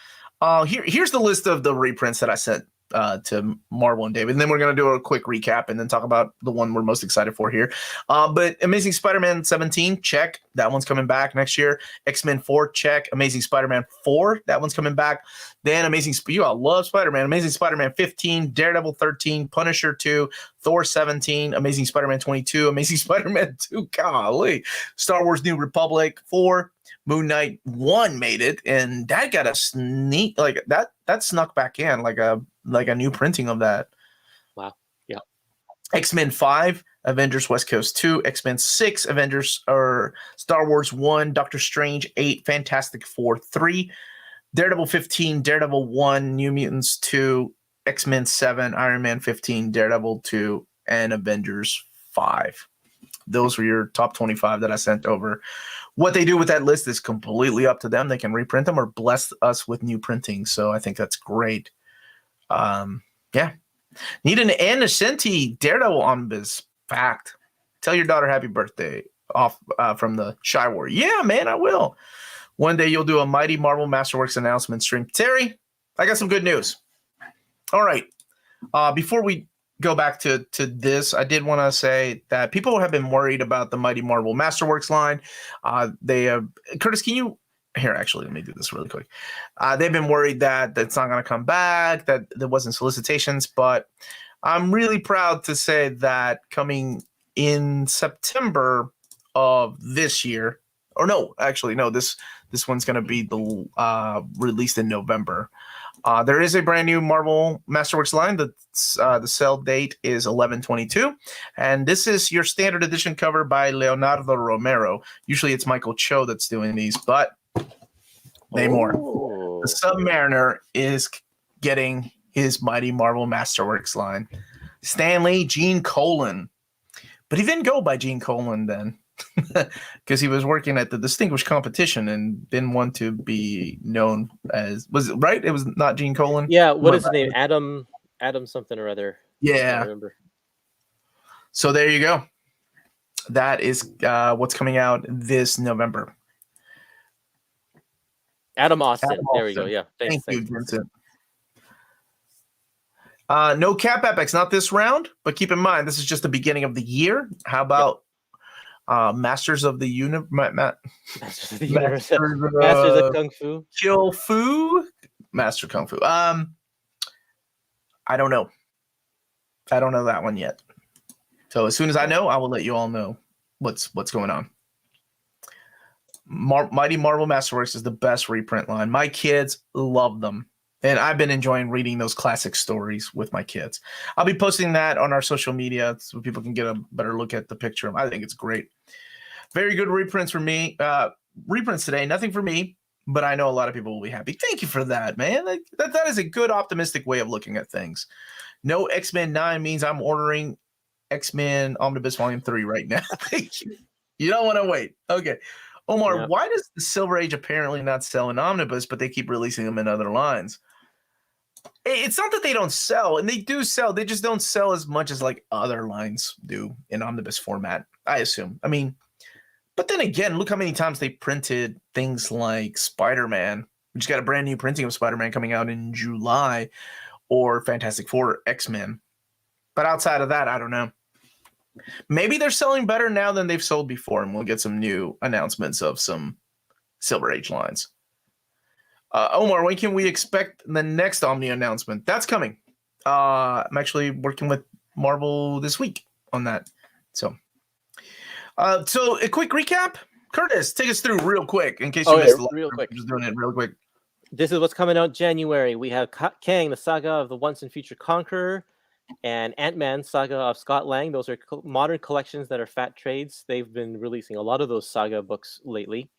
Speaker 1: here's the list of the reprints that I sent to Marvel and David, and then we're going to do a quick recap and then talk about the one we're most excited for here. But Amazing Spider-Man 17, check. That one's coming back next year. X-Men 4, check. Amazing Spider-Man 4, that one's coming back. Then you all love Spider-Man. Amazing Spider-Man 15, Daredevil 13, Punisher 2, Thor 17, Amazing Spider-Man 22, Amazing Spider-Man 2, golly, Star Wars New Republic 4, Moon Knight 1 made it, and that got a sneak, like that snuck back in like a new printing of that.
Speaker 2: Wow. Yeah.
Speaker 1: X-Men 5, Avengers West Coast 2, X-Men 6, Avengers or Star Wars 1, Doctor Strange 8, Fantastic Four 3, Daredevil 15, Daredevil 1, New Mutants 2, X-Men 7, Iron Man 15, Daredevil 2, and Avengers 5. Those were your top 25 that I sent over. What they do with that list is completely up to them. They can reprint them or bless us with new printing. So I think that's great. Yeah. Need an Anacenti Daredevil omnibus. Fact. Tell your daughter happy birthday off from the Shy War. Yeah, man, I will. One day you'll do a Mighty Marvel Masterworks announcement stream. Terry, I got some good news. All right. Before we go back to this, I did want to say that people have been worried about the Mighty Marvel Masterworks line. Kurtis, can you here? Actually, let me do this really quick. They've been worried that that's not going to come back, that there wasn't solicitations, but I'm really proud to say that coming in September of this year, or no, actually, no, this one's going to be released in November. There is a brand new Marvel Masterworks line. The sell date is 11/22, and this is your standard edition cover by Leonardo Romero. Usually it's Michael Cho that's doing these, but Namor, the Submariner, is getting his Mighty Marvel Masterworks line. Stanley Gene Colan, but he didn't go by Gene Colan then. Because he was working at the Distinguished Competition and didn't want to be known as, was it right? It was not Gene Colan.
Speaker 2: Yeah, what is his name? Adam something or other.
Speaker 1: Yeah.
Speaker 2: I can't remember.
Speaker 1: So there you go. That is what's coming out this November.
Speaker 2: Adam Austin. There we go. Yeah.
Speaker 1: Thank you, Vincent. No Cap Epics, not this round, but keep in mind, this is just the beginning of the year. How about Masters of the Universe? Masters
Speaker 2: of Kung Fu.
Speaker 1: Kill Fu? Master Kung Fu. I don't know. I don't know that one yet. So as soon as I know, I will let you all know what's going on. Mighty Marvel Masterworks is the best reprint line. My kids love them. And I've been enjoying reading those classic stories with my kids. I'll be posting that on our social media so people can get a better look at the picture. I think it's great. Very good reprints for me. Reprints today, nothing for me, but I know a lot of people will be happy. Thank you for that, man. That is a good, optimistic way of looking at things. No X-Men 9 means I'm ordering X-Men Omnibus Volume 3 right now. Thank you. You don't want to wait. Okay. Omar, Why does the Silver Age apparently not sell in Omnibus, but they keep releasing them in other lines? It's not that they don't sell, and they do sell. They just don't sell as much as like other lines do in Omnibus format, I assume. I mean, but then again, look how many times they printed things like Spider-Man. We just got a brand new printing of Spider-Man coming out in July, or Fantastic Four, X-Men. But outside of that, I don't know. Maybe they're selling better now than they've sold before, and we'll get some new announcements of some Silver Age lines. Omar, when can we expect the next Omni announcement? That's coming. I'm actually working with Marvel this week on that. So a quick recap. Kurtis, take us through real quick in case you missed the
Speaker 2: real quick.
Speaker 1: Just doing it real quick.
Speaker 2: This is what's coming out January. We have Kang, the Saga of the Once and Future Conqueror, and Ant-Man, Saga of Scott Lang. Those are modern collections that are fat trades. They've been releasing a lot of those Saga books lately.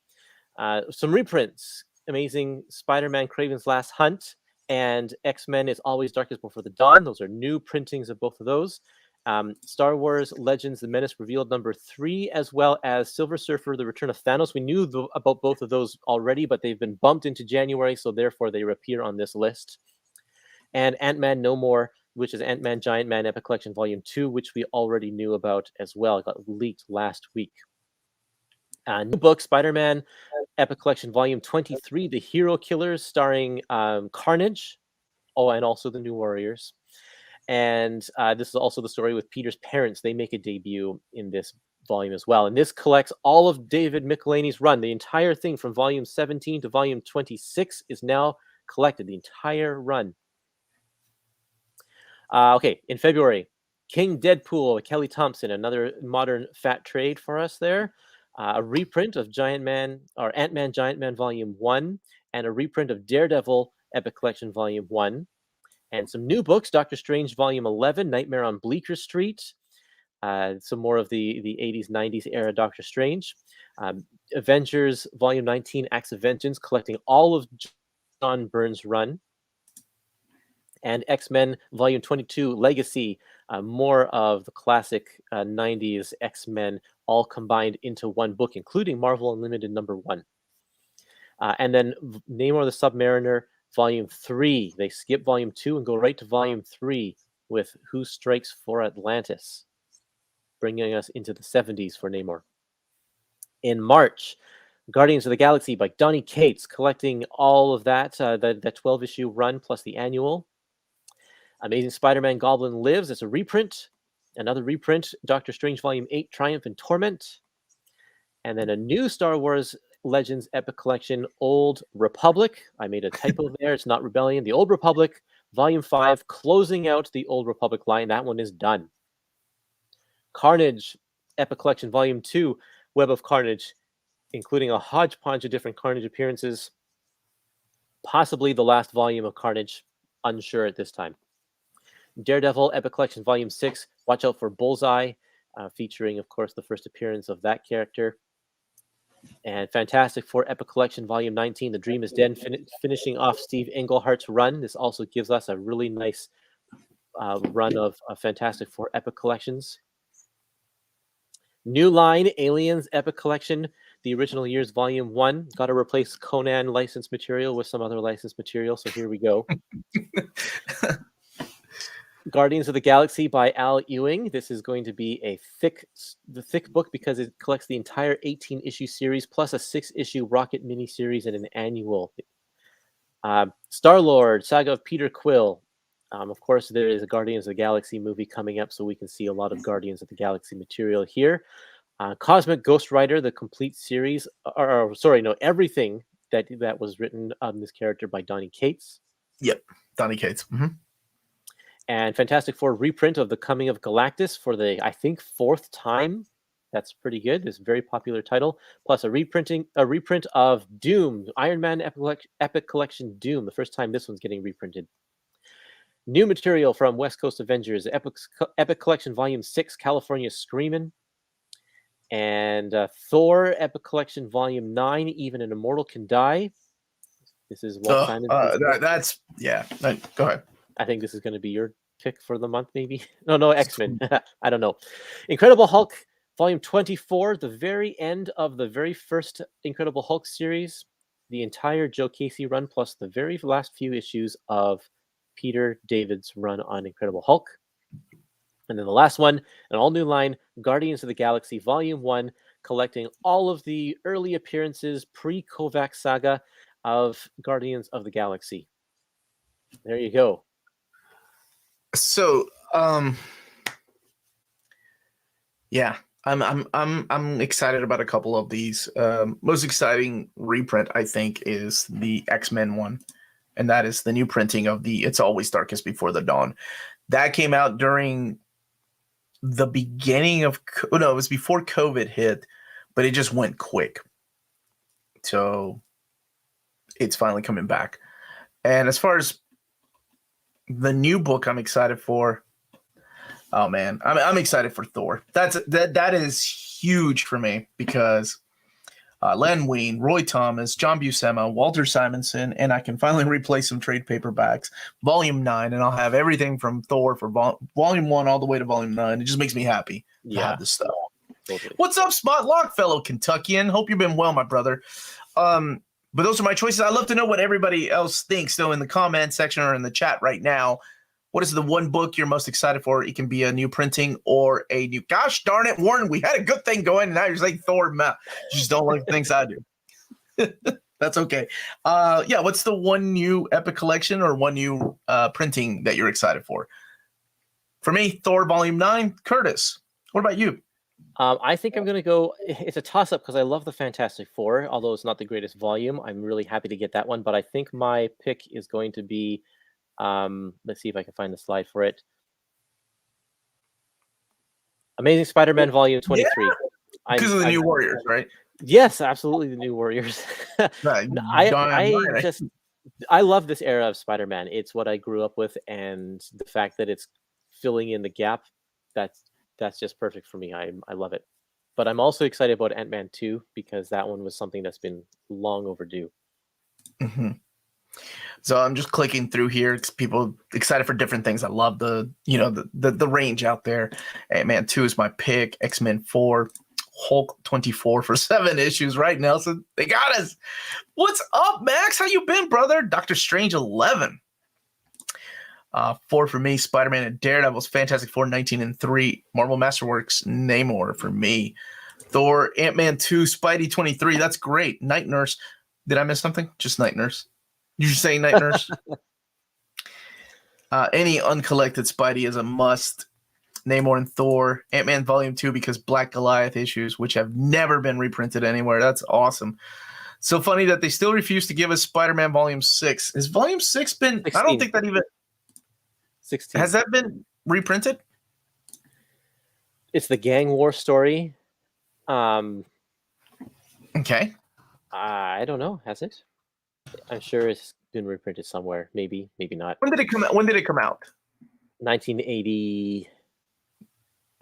Speaker 2: Some reprints. Amazing Spider-Man Kraven's Last Hunt and X-Men Is Always Darkest Before the Dawn. Those are new printings of both of those. Star Wars Legends The Menace Revealed #3, as well as Silver Surfer The Return of Thanos. We knew about both of those already, but they've been bumped into January, so therefore they appear on this list. And Ant-Man No More, which is Ant-Man Giant Man Epic Collection Volume 2, which we already knew about as well. It got leaked last week. New book, Spider-Man Epic Collection Volume 23, The Hero Killers, starring Carnage, and also the New Warriors. And this is also the story with Peter's parents. They make a debut in this volume as well. And this collects all of David Michelinie's run. The entire thing from Volume 17 to Volume 26 is now collected, the entire run. Okay, in February, King Deadpool, Kelly Thompson, another modern fat trade for us there. A reprint of Ant-Man Giant Man Volume 1, and a reprint of Daredevil Epic Collection Volume 1. And some new books, Doctor Strange Volume 11, Nightmare on Bleecker Street. Some more of the 80s, 90s era Doctor Strange. Avengers Volume 19, Acts of Vengeance, collecting all of John Byrne's run. And X-Men Volume 22, Legacy, more of the classic 90s X-Men, all combined into one book, including Marvel Unlimited #1. And then Namor the Submariner, Volume 3. They skip Volume 2 and go right to Volume 3 with Who Strikes for Atlantis, bringing us into the 70s for Namor. In March, Guardians of the Galaxy by Donny Cates, collecting all of that 12-issue run plus the annual. Amazing Spider-Man Goblin Lives. It's a reprint. Another reprint, Doctor Strange Volume 8, Triumph and Torment. And then a new Star Wars Legends Epic Collection, Old Republic. I made a typo there. It's not Rebellion. The Old Republic, Volume 5, closing out the Old Republic line. That one is done. Carnage Epic Collection, Volume 2, Web of Carnage, including a hodgepodge of different Carnage appearances. Possibly the last volume of Carnage, unsure at this time. Daredevil Epic Collection Volume 6, watch out for Bullseye, featuring, of course, the first appearance of that character. And Fantastic Four Epic Collection Volume 19, The Dream is Dead, finishing off Steve Englehart's run. This also gives us a really nice run of Fantastic Four Epic Collections. New line, Aliens Epic Collection, the original years, Volume 1. Got to replace Conan licensed material with some other licensed material, so here we go. Guardians of the Galaxy by Al Ewing. This is going to be a thick book because it collects the entire 18-issue series plus a 6-issue Rocket miniseries and an annual. Star-Lord, Saga of Peter Quill. Of course, there is a Guardians of the Galaxy movie coming up, so we can see a lot of Guardians of the Galaxy material here. Cosmic Ghost Rider, the complete series, everything that was written on this character by Donny Cates.
Speaker 1: Yep, Donny Cates. Mm-hmm.
Speaker 2: And Fantastic Four reprint of The Coming of Galactus for the, I think, 4th time. That's pretty good. It's a very popular title. Plus a reprint of Doom, Iron Man Epic Collection Doom, the first time this one's getting reprinted. New material from West Coast Avengers, Epic Collection Volume 6, California Screamin'. And Thor Epic Collection Volume 9, Even an Immortal Can Die. This is Walt Simon.
Speaker 1: Go ahead.
Speaker 2: I think this is going to be your pick for the month, maybe. No, X-Men. I don't know. Incredible Hulk, Volume 24, the very end of the very first Incredible Hulk series, the entire Joe Casey run, plus the very last few issues of Peter David's run on Incredible Hulk. And then the last one, an all-new line, Guardians of the Galaxy, Volume 1, collecting all of the early appearances pre-Kovacs saga of Guardians of the Galaxy. There you go.
Speaker 1: So, yeah, I'm excited about a couple of these. Most exciting reprint, I think, is the X-Men one, and that is the new printing of the It's Always Darkest Before the Dawn. That came out during the beginning of it was before COVID hit, but it just went quick. So it's finally coming back. And as far as the new book I'm excited for, oh man, I'm excited for Thor. That is huge for me because Len Wein, Roy Thomas, John Buscema, Walter Simonson, and I can finally replace some trade paperbacks. Volume 9, and I'll have everything from Thor for Volume 1 all the way to Volume 9. It just makes me happy to have this stuff.
Speaker 2: Totally.
Speaker 1: What's up, Spot Lock, fellow Kentuckian? Hope you've been well, my brother. But those are my choices. I'd love to know what everybody else thinks, though, in the comment section or in the chat right now. What is the one book you're most excited for? It can be a new printing or a new. Gosh darn it, Warren, we had a good thing going, and now you're saying Thor. You just don't like the things I do. That's okay. Yeah, what's the one new Epic Collection or one new printing that you're excited for? For me, Thor Volume 9, Kurtis. What about you?
Speaker 2: I think I'm going to go. It's a toss-up because I love the Fantastic Four, although it's not the greatest volume. I'm really happy to get that one, but I think my pick is going to be. Let's see if I can find the slide for it. Amazing Spider-Man Volume 23.
Speaker 1: Yeah, because of the New Warriors, right?
Speaker 2: Yes, absolutely, the New Warriors. I love this era of Spider-Man. It's what I grew up with, and the fact that it's filling in the gap, that's just perfect for me. I love it. But I'm also excited about Ant-Man 2 because that one was something that's been long overdue.
Speaker 1: Mm-hmm. So I'm just clicking through here. People excited for different things. I love the range out there. Ant-Man 2 is my pick. X-Men 4, Hulk 24 for 7 issues right now. So they got us. What's up, Max? How you been, brother? Doctor Strange 11. 4 for me. Spider-Man and Daredevil's Fantastic Four 19 and 3. Marvel Masterworks Namor for me. Thor, Ant-Man 2, Spidey 23. That's great. Night Nurse. Did I miss something? Just Night Nurse. You say Night Nurse? Any uncollected Spidey is a must. Namor and Thor. Ant-Man Volume 2 because Black Goliath issues, which have never been reprinted anywhere. That's awesome. So funny that they still refuse to give us Spider-Man Volume 6. Has Volume 6 been... 16. I don't think that even...
Speaker 2: 16.
Speaker 1: Has that been reprinted?
Speaker 2: It's the gang war story.
Speaker 1: Okay.
Speaker 2: I don't know. Has it? I'm sure it's been reprinted somewhere. Maybe, maybe not.
Speaker 1: When did it come out? When did it come out?
Speaker 2: 1980,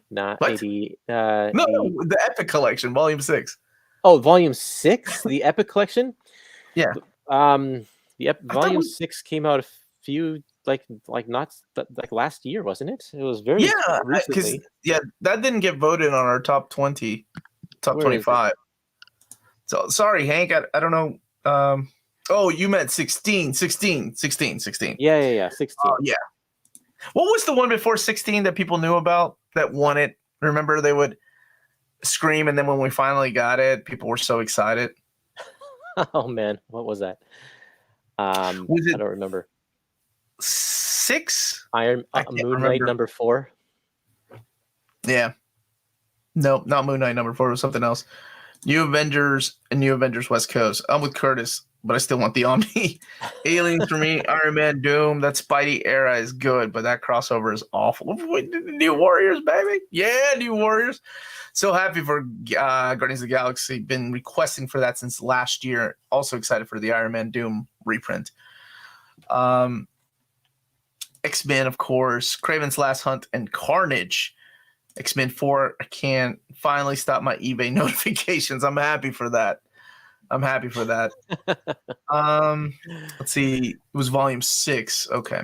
Speaker 2: not
Speaker 1: What?
Speaker 2: 80.
Speaker 1: No, no, the Epic Collection, Volume 6.
Speaker 2: Oh, Volume 6, the Epic Collection.
Speaker 1: Yeah.
Speaker 2: Volume 6 came out a few not like last year, wasn't it? It was very
Speaker 1: Yeah, because
Speaker 2: recently.
Speaker 1: that didn't get voted on our top 20, top
Speaker 2: Where is it?
Speaker 1: 25. So sorry, Hank. I don't know. Oh, you meant 16.
Speaker 2: Yeah, 16.
Speaker 1: Yeah. What was the one before 16 that people knew about that won it? Remember, they would scream, and then when we finally got it, people were so excited.
Speaker 2: Oh man, what was that?
Speaker 1: Was
Speaker 2: I
Speaker 1: it
Speaker 2: don't remember.
Speaker 1: 6?
Speaker 2: Moon Knight
Speaker 1: remember.
Speaker 2: #4.
Speaker 1: Yeah. No, not Moon Knight #4. It was something else. New Avengers and New Avengers West Coast. I'm with Curtis, but I still want the Omni. Aliens for me, Iron Man, Doom. That Spidey era is good, but that crossover is awful. New Warriors, baby. Yeah, New Warriors. So happy for Guardians of the Galaxy. Been requesting for that since last year. Also excited for the Iron Man Doom reprint. X-Men, of course. Kraven's Last Hunt and Carnage. X-Men 4. I can't finally stop my eBay notifications. I'm happy for that. Let's see. It was Volume 6. Okay.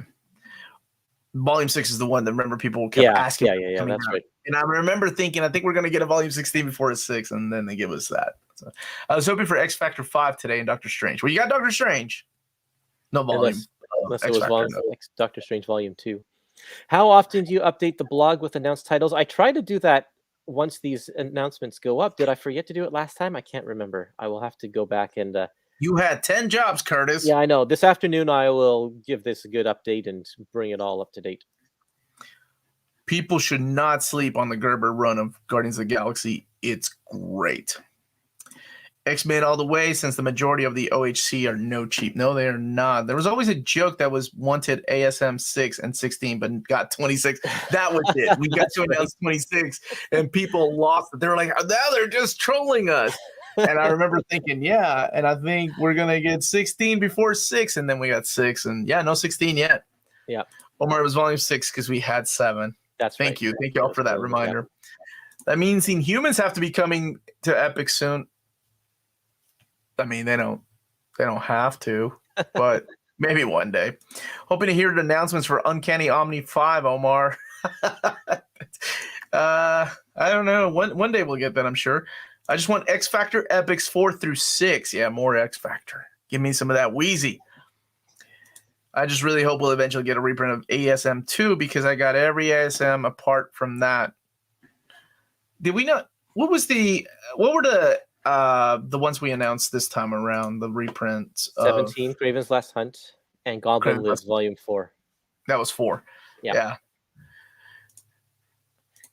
Speaker 1: Volume 6 is the one that remember people kept asking.
Speaker 2: Yeah. That's right.
Speaker 1: And I remember thinking, I think we're going to get a Volume 16 before it's 6, and then they give us that. So, I was hoping for X Factor 5 today and Doctor Strange. Well, you got Doctor Strange. No volume.
Speaker 2: Unless it was Doctor Strange Volume 2. How often do you update the blog with announced titles? I try to do that once these announcements go up. Did I forget to do it last time? I can't remember. I will have to go back and...
Speaker 1: You had 10 jobs, Curtis.
Speaker 2: Yeah, I know. This afternoon, I will give this a good update and bring it all up to date.
Speaker 1: People should not sleep on the Gerber run of Guardians of the Galaxy. It's great. X-Men all the way, since the majority of the OHC are no cheap. No, they are not. There was always a joke that was wanted ASM 6 and 16, but got 26. That was it. We got to announce 26, and people lost it. They were like, now they're just trolling us. And I remember thinking, yeah, and I think we're going to get 16 before 6, and then we got 6, and yeah, no 16 yet.
Speaker 2: Yeah.
Speaker 1: Omar, it was Volume 6 because we had 7.
Speaker 2: That's
Speaker 1: Thank you. Thank you all for that reminder. Yeah. That means Inhumans have to be coming to Epic soon. I mean, they don't have to, but maybe one day. Hoping to hear the announcements for Uncanny Omni 5, Omar. I don't know. One day we'll get that, I'm sure. I just want X Factor Epics 4 through 6. Yeah, more X Factor. Give me some of that Wheezy. I just really hope we'll eventually get a reprint of ASM 2 because I got every ASM apart from that. Did we not? What were the ones we announced this time around, the reprints?
Speaker 2: 17, Kraven's Last Hunt, and Goblin Lives Volume 4.
Speaker 1: That was 4. Yeah.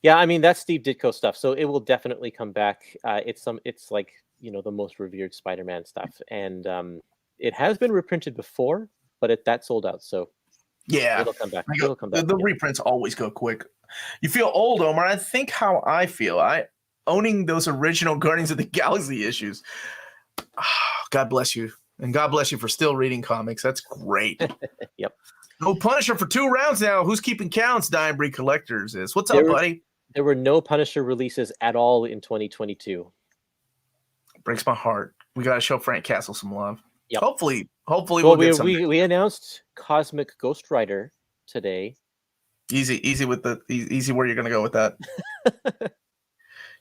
Speaker 2: Yeah, I mean, that's Steve Ditko stuff, so it will definitely come back. It's like, the most revered Spider-Man stuff, and it has been reprinted before, but that sold out, so
Speaker 1: yeah,
Speaker 2: it'll come back.
Speaker 1: The reprints always go quick. You feel old, Omar. I think how I feel. Owning those original Guardians of the Galaxy issues. Oh, God bless you, and God bless you for still reading comics. That's great.
Speaker 2: Yep.
Speaker 1: No Punisher for 2 rounds now. Who's keeping counts? Dying Breed Collectors is. What's up, buddy?
Speaker 2: There were no Punisher releases at all in 2022.
Speaker 1: Breaks my heart. We got to show Frank Castle some love.
Speaker 2: Yep.
Speaker 1: Hopefully we'll get something.
Speaker 2: We announced Cosmic Ghost Rider today.
Speaker 1: Easy with the easy where you're going to go with that.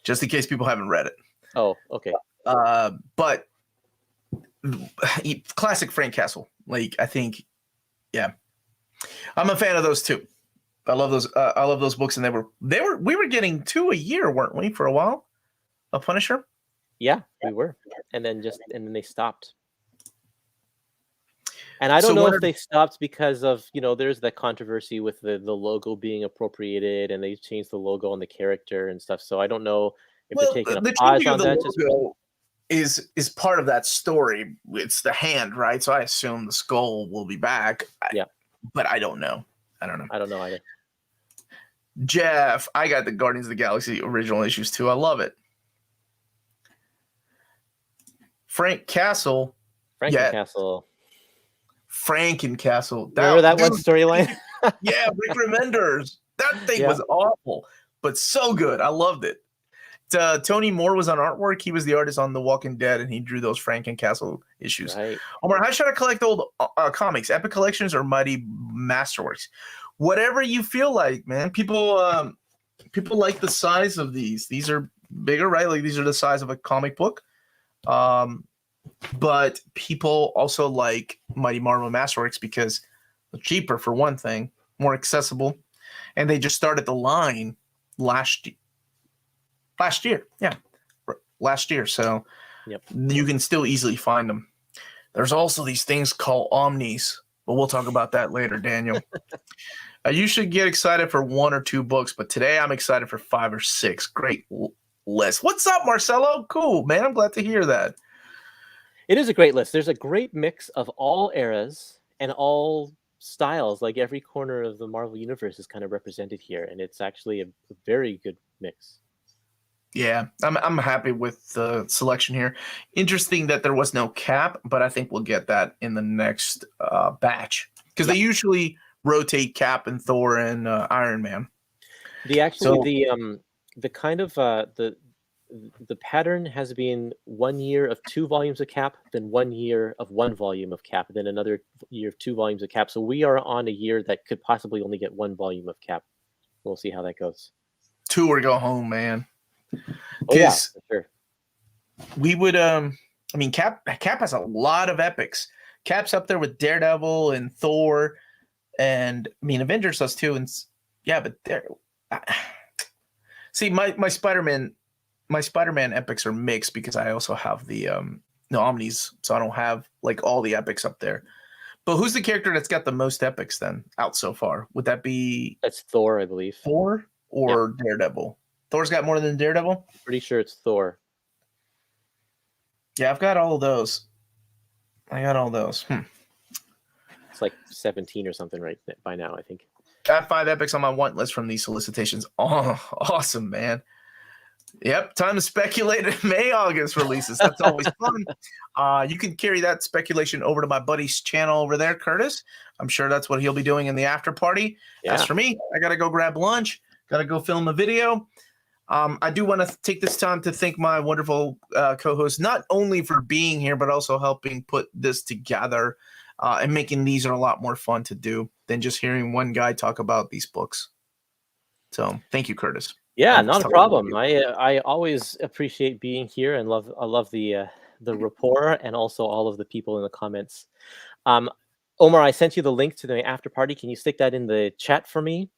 Speaker 1: Just in case people haven't read it.
Speaker 2: Oh, okay.
Speaker 1: But classic Frank Castle. Like, I think, yeah, I'm a fan of those too. I love those books, and we were getting 2 a year, weren't we, for a while? A Punisher?
Speaker 2: Yeah, we were, and then they stopped. And I don't know if they stopped because of there's that controversy with the logo being appropriated, and they changed the logo on the character and stuff. So I don't know if they're taking a pause on that.
Speaker 1: Logo is part of that story. It's the hand, right? So I assume the skull will be back.
Speaker 2: Yeah,
Speaker 1: but I don't know. I don't know
Speaker 2: either.
Speaker 1: Jeff, I got the Guardians of the Galaxy original issues too. I love it. Frank Castle.
Speaker 2: Castle.
Speaker 1: Frankencastle.
Speaker 2: Remember that one
Speaker 1: dude,
Speaker 2: storyline?
Speaker 1: yeah, Rick Remenders. That thing
Speaker 2: Yeah.
Speaker 1: was awful, but so good. I loved it. Tony Moore was on artwork. He was the artist on The Walking Dead, and he drew those Frankencastle issues.
Speaker 2: Right.
Speaker 1: Omar, how should I collect old comics? Epic Collections or Mighty Masterworks? Whatever you feel like, man. People like the size of these. These are bigger, right? Like these are the size of a comic book. But people also like Mighty Marvel Masterworks because they're cheaper for one thing, more accessible, and they just started the line last year. Yeah, last year. So
Speaker 2: Yep.
Speaker 1: you can still easily find them. There's also these things called omnis, but we'll talk about that later, Daniel. You should get excited for 1 or 2 books, but today I'm excited for 5 or 6. Great list. What's up, Marcelo? Cool, man. I'm glad to hear that.
Speaker 2: It is a great list. There's a great mix of all eras and all styles. Like every corner of the Marvel universe is kind of represented here, and it's actually a very good mix.
Speaker 1: Yeah, I'm happy with the selection here. Interesting that there was no Cap, but I think we'll get that in the next batch because they usually rotate Cap and Thor and Iron Man.
Speaker 2: The kind of the pattern has been 1 year of 2 volumes of Cap, then 1 year of 1 volume of Cap, then another year of 2 volumes of Cap. So we are on a year that could possibly only get 1 volume of Cap. We'll see how that goes.
Speaker 1: 2 or go home, man.
Speaker 2: Oh yeah, for sure.
Speaker 1: We would I mean Cap has a lot of epics. Cap's up there with Daredevil and Thor, and I mean Avengers does too. And yeah, but there. See, my Spider-Man epics are mixed because I also have the omnis, so I don't have like all the epics up there. But who's the character that's got the most epics then out so far? Would that be?
Speaker 2: That's Thor, I believe.
Speaker 1: Thor or Daredevil? Thor's got more than Daredevil?
Speaker 2: Pretty sure it's Thor.
Speaker 1: Yeah, I've got all of those. I got all those.
Speaker 2: It's like 17 or something right by now, I think.
Speaker 1: Got 5 epics on my want list from these solicitations. Oh, awesome, man. Yep, time to speculate at May, August releases. That's always fun. You can carry that speculation over to my buddy's channel over there, Kurtis. I'm sure that's what he'll be doing in the after party. Yeah. As for me, I got to go grab lunch. Got to go film a video. I do want to take this time to thank my wonderful co-host, not only for being here, but also helping put this together and making these are a lot more fun to do than just hearing one guy talk about these books. So thank you, Kurtis.
Speaker 2: Yeah, not a problem. I always appreciate being here and I love the rapport and also all of the people in the comments. Omar, I sent you the link to the after party. Can you stick that in the chat for me?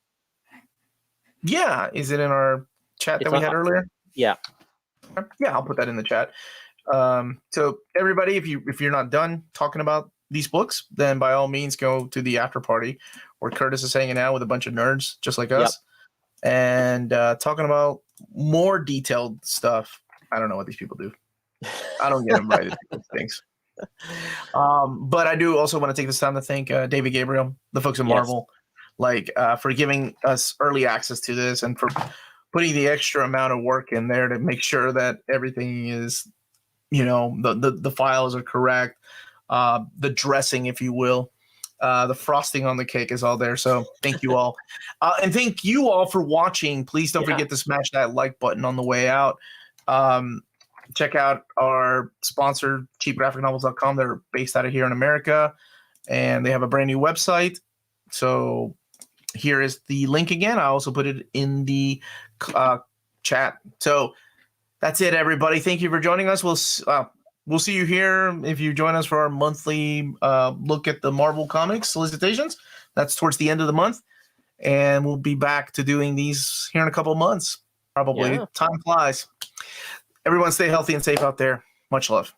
Speaker 1: Yeah, is it in our chat that we had earlier?
Speaker 2: Yeah.
Speaker 1: Yeah, I'll put that in the chat. So everybody, if you're not done talking about these books, then by all means go to the after party where Kurtis is hanging out with a bunch of nerds just like us and talking about more detailed stuff. I don't know what these people do. I don't get invited to these things. But I do also want to take this time to thank David Gabriel, the folks at Marvel, for giving us early access to this and for putting the extra amount of work in there to make sure that everything is, the files are correct. The dressing, if you will, the frosting on the cake is all there. So thank you all. And thank you all for watching. Please don't forget to smash that like button on the way out. Check out our sponsor, cheapgraphicnovels.com. They're based out of here in America, and they have a brand new website. So here is the link again. I also put it in the chat. So that's it, everybody. Thank you for joining us. We'll see you here if you join us for our monthly look at the Marvel Comics solicitations. That's towards the end of the month. And we'll be back to doing these here in a couple of months, probably. Yeah. Time flies. Everyone stay healthy and safe out there. Much love.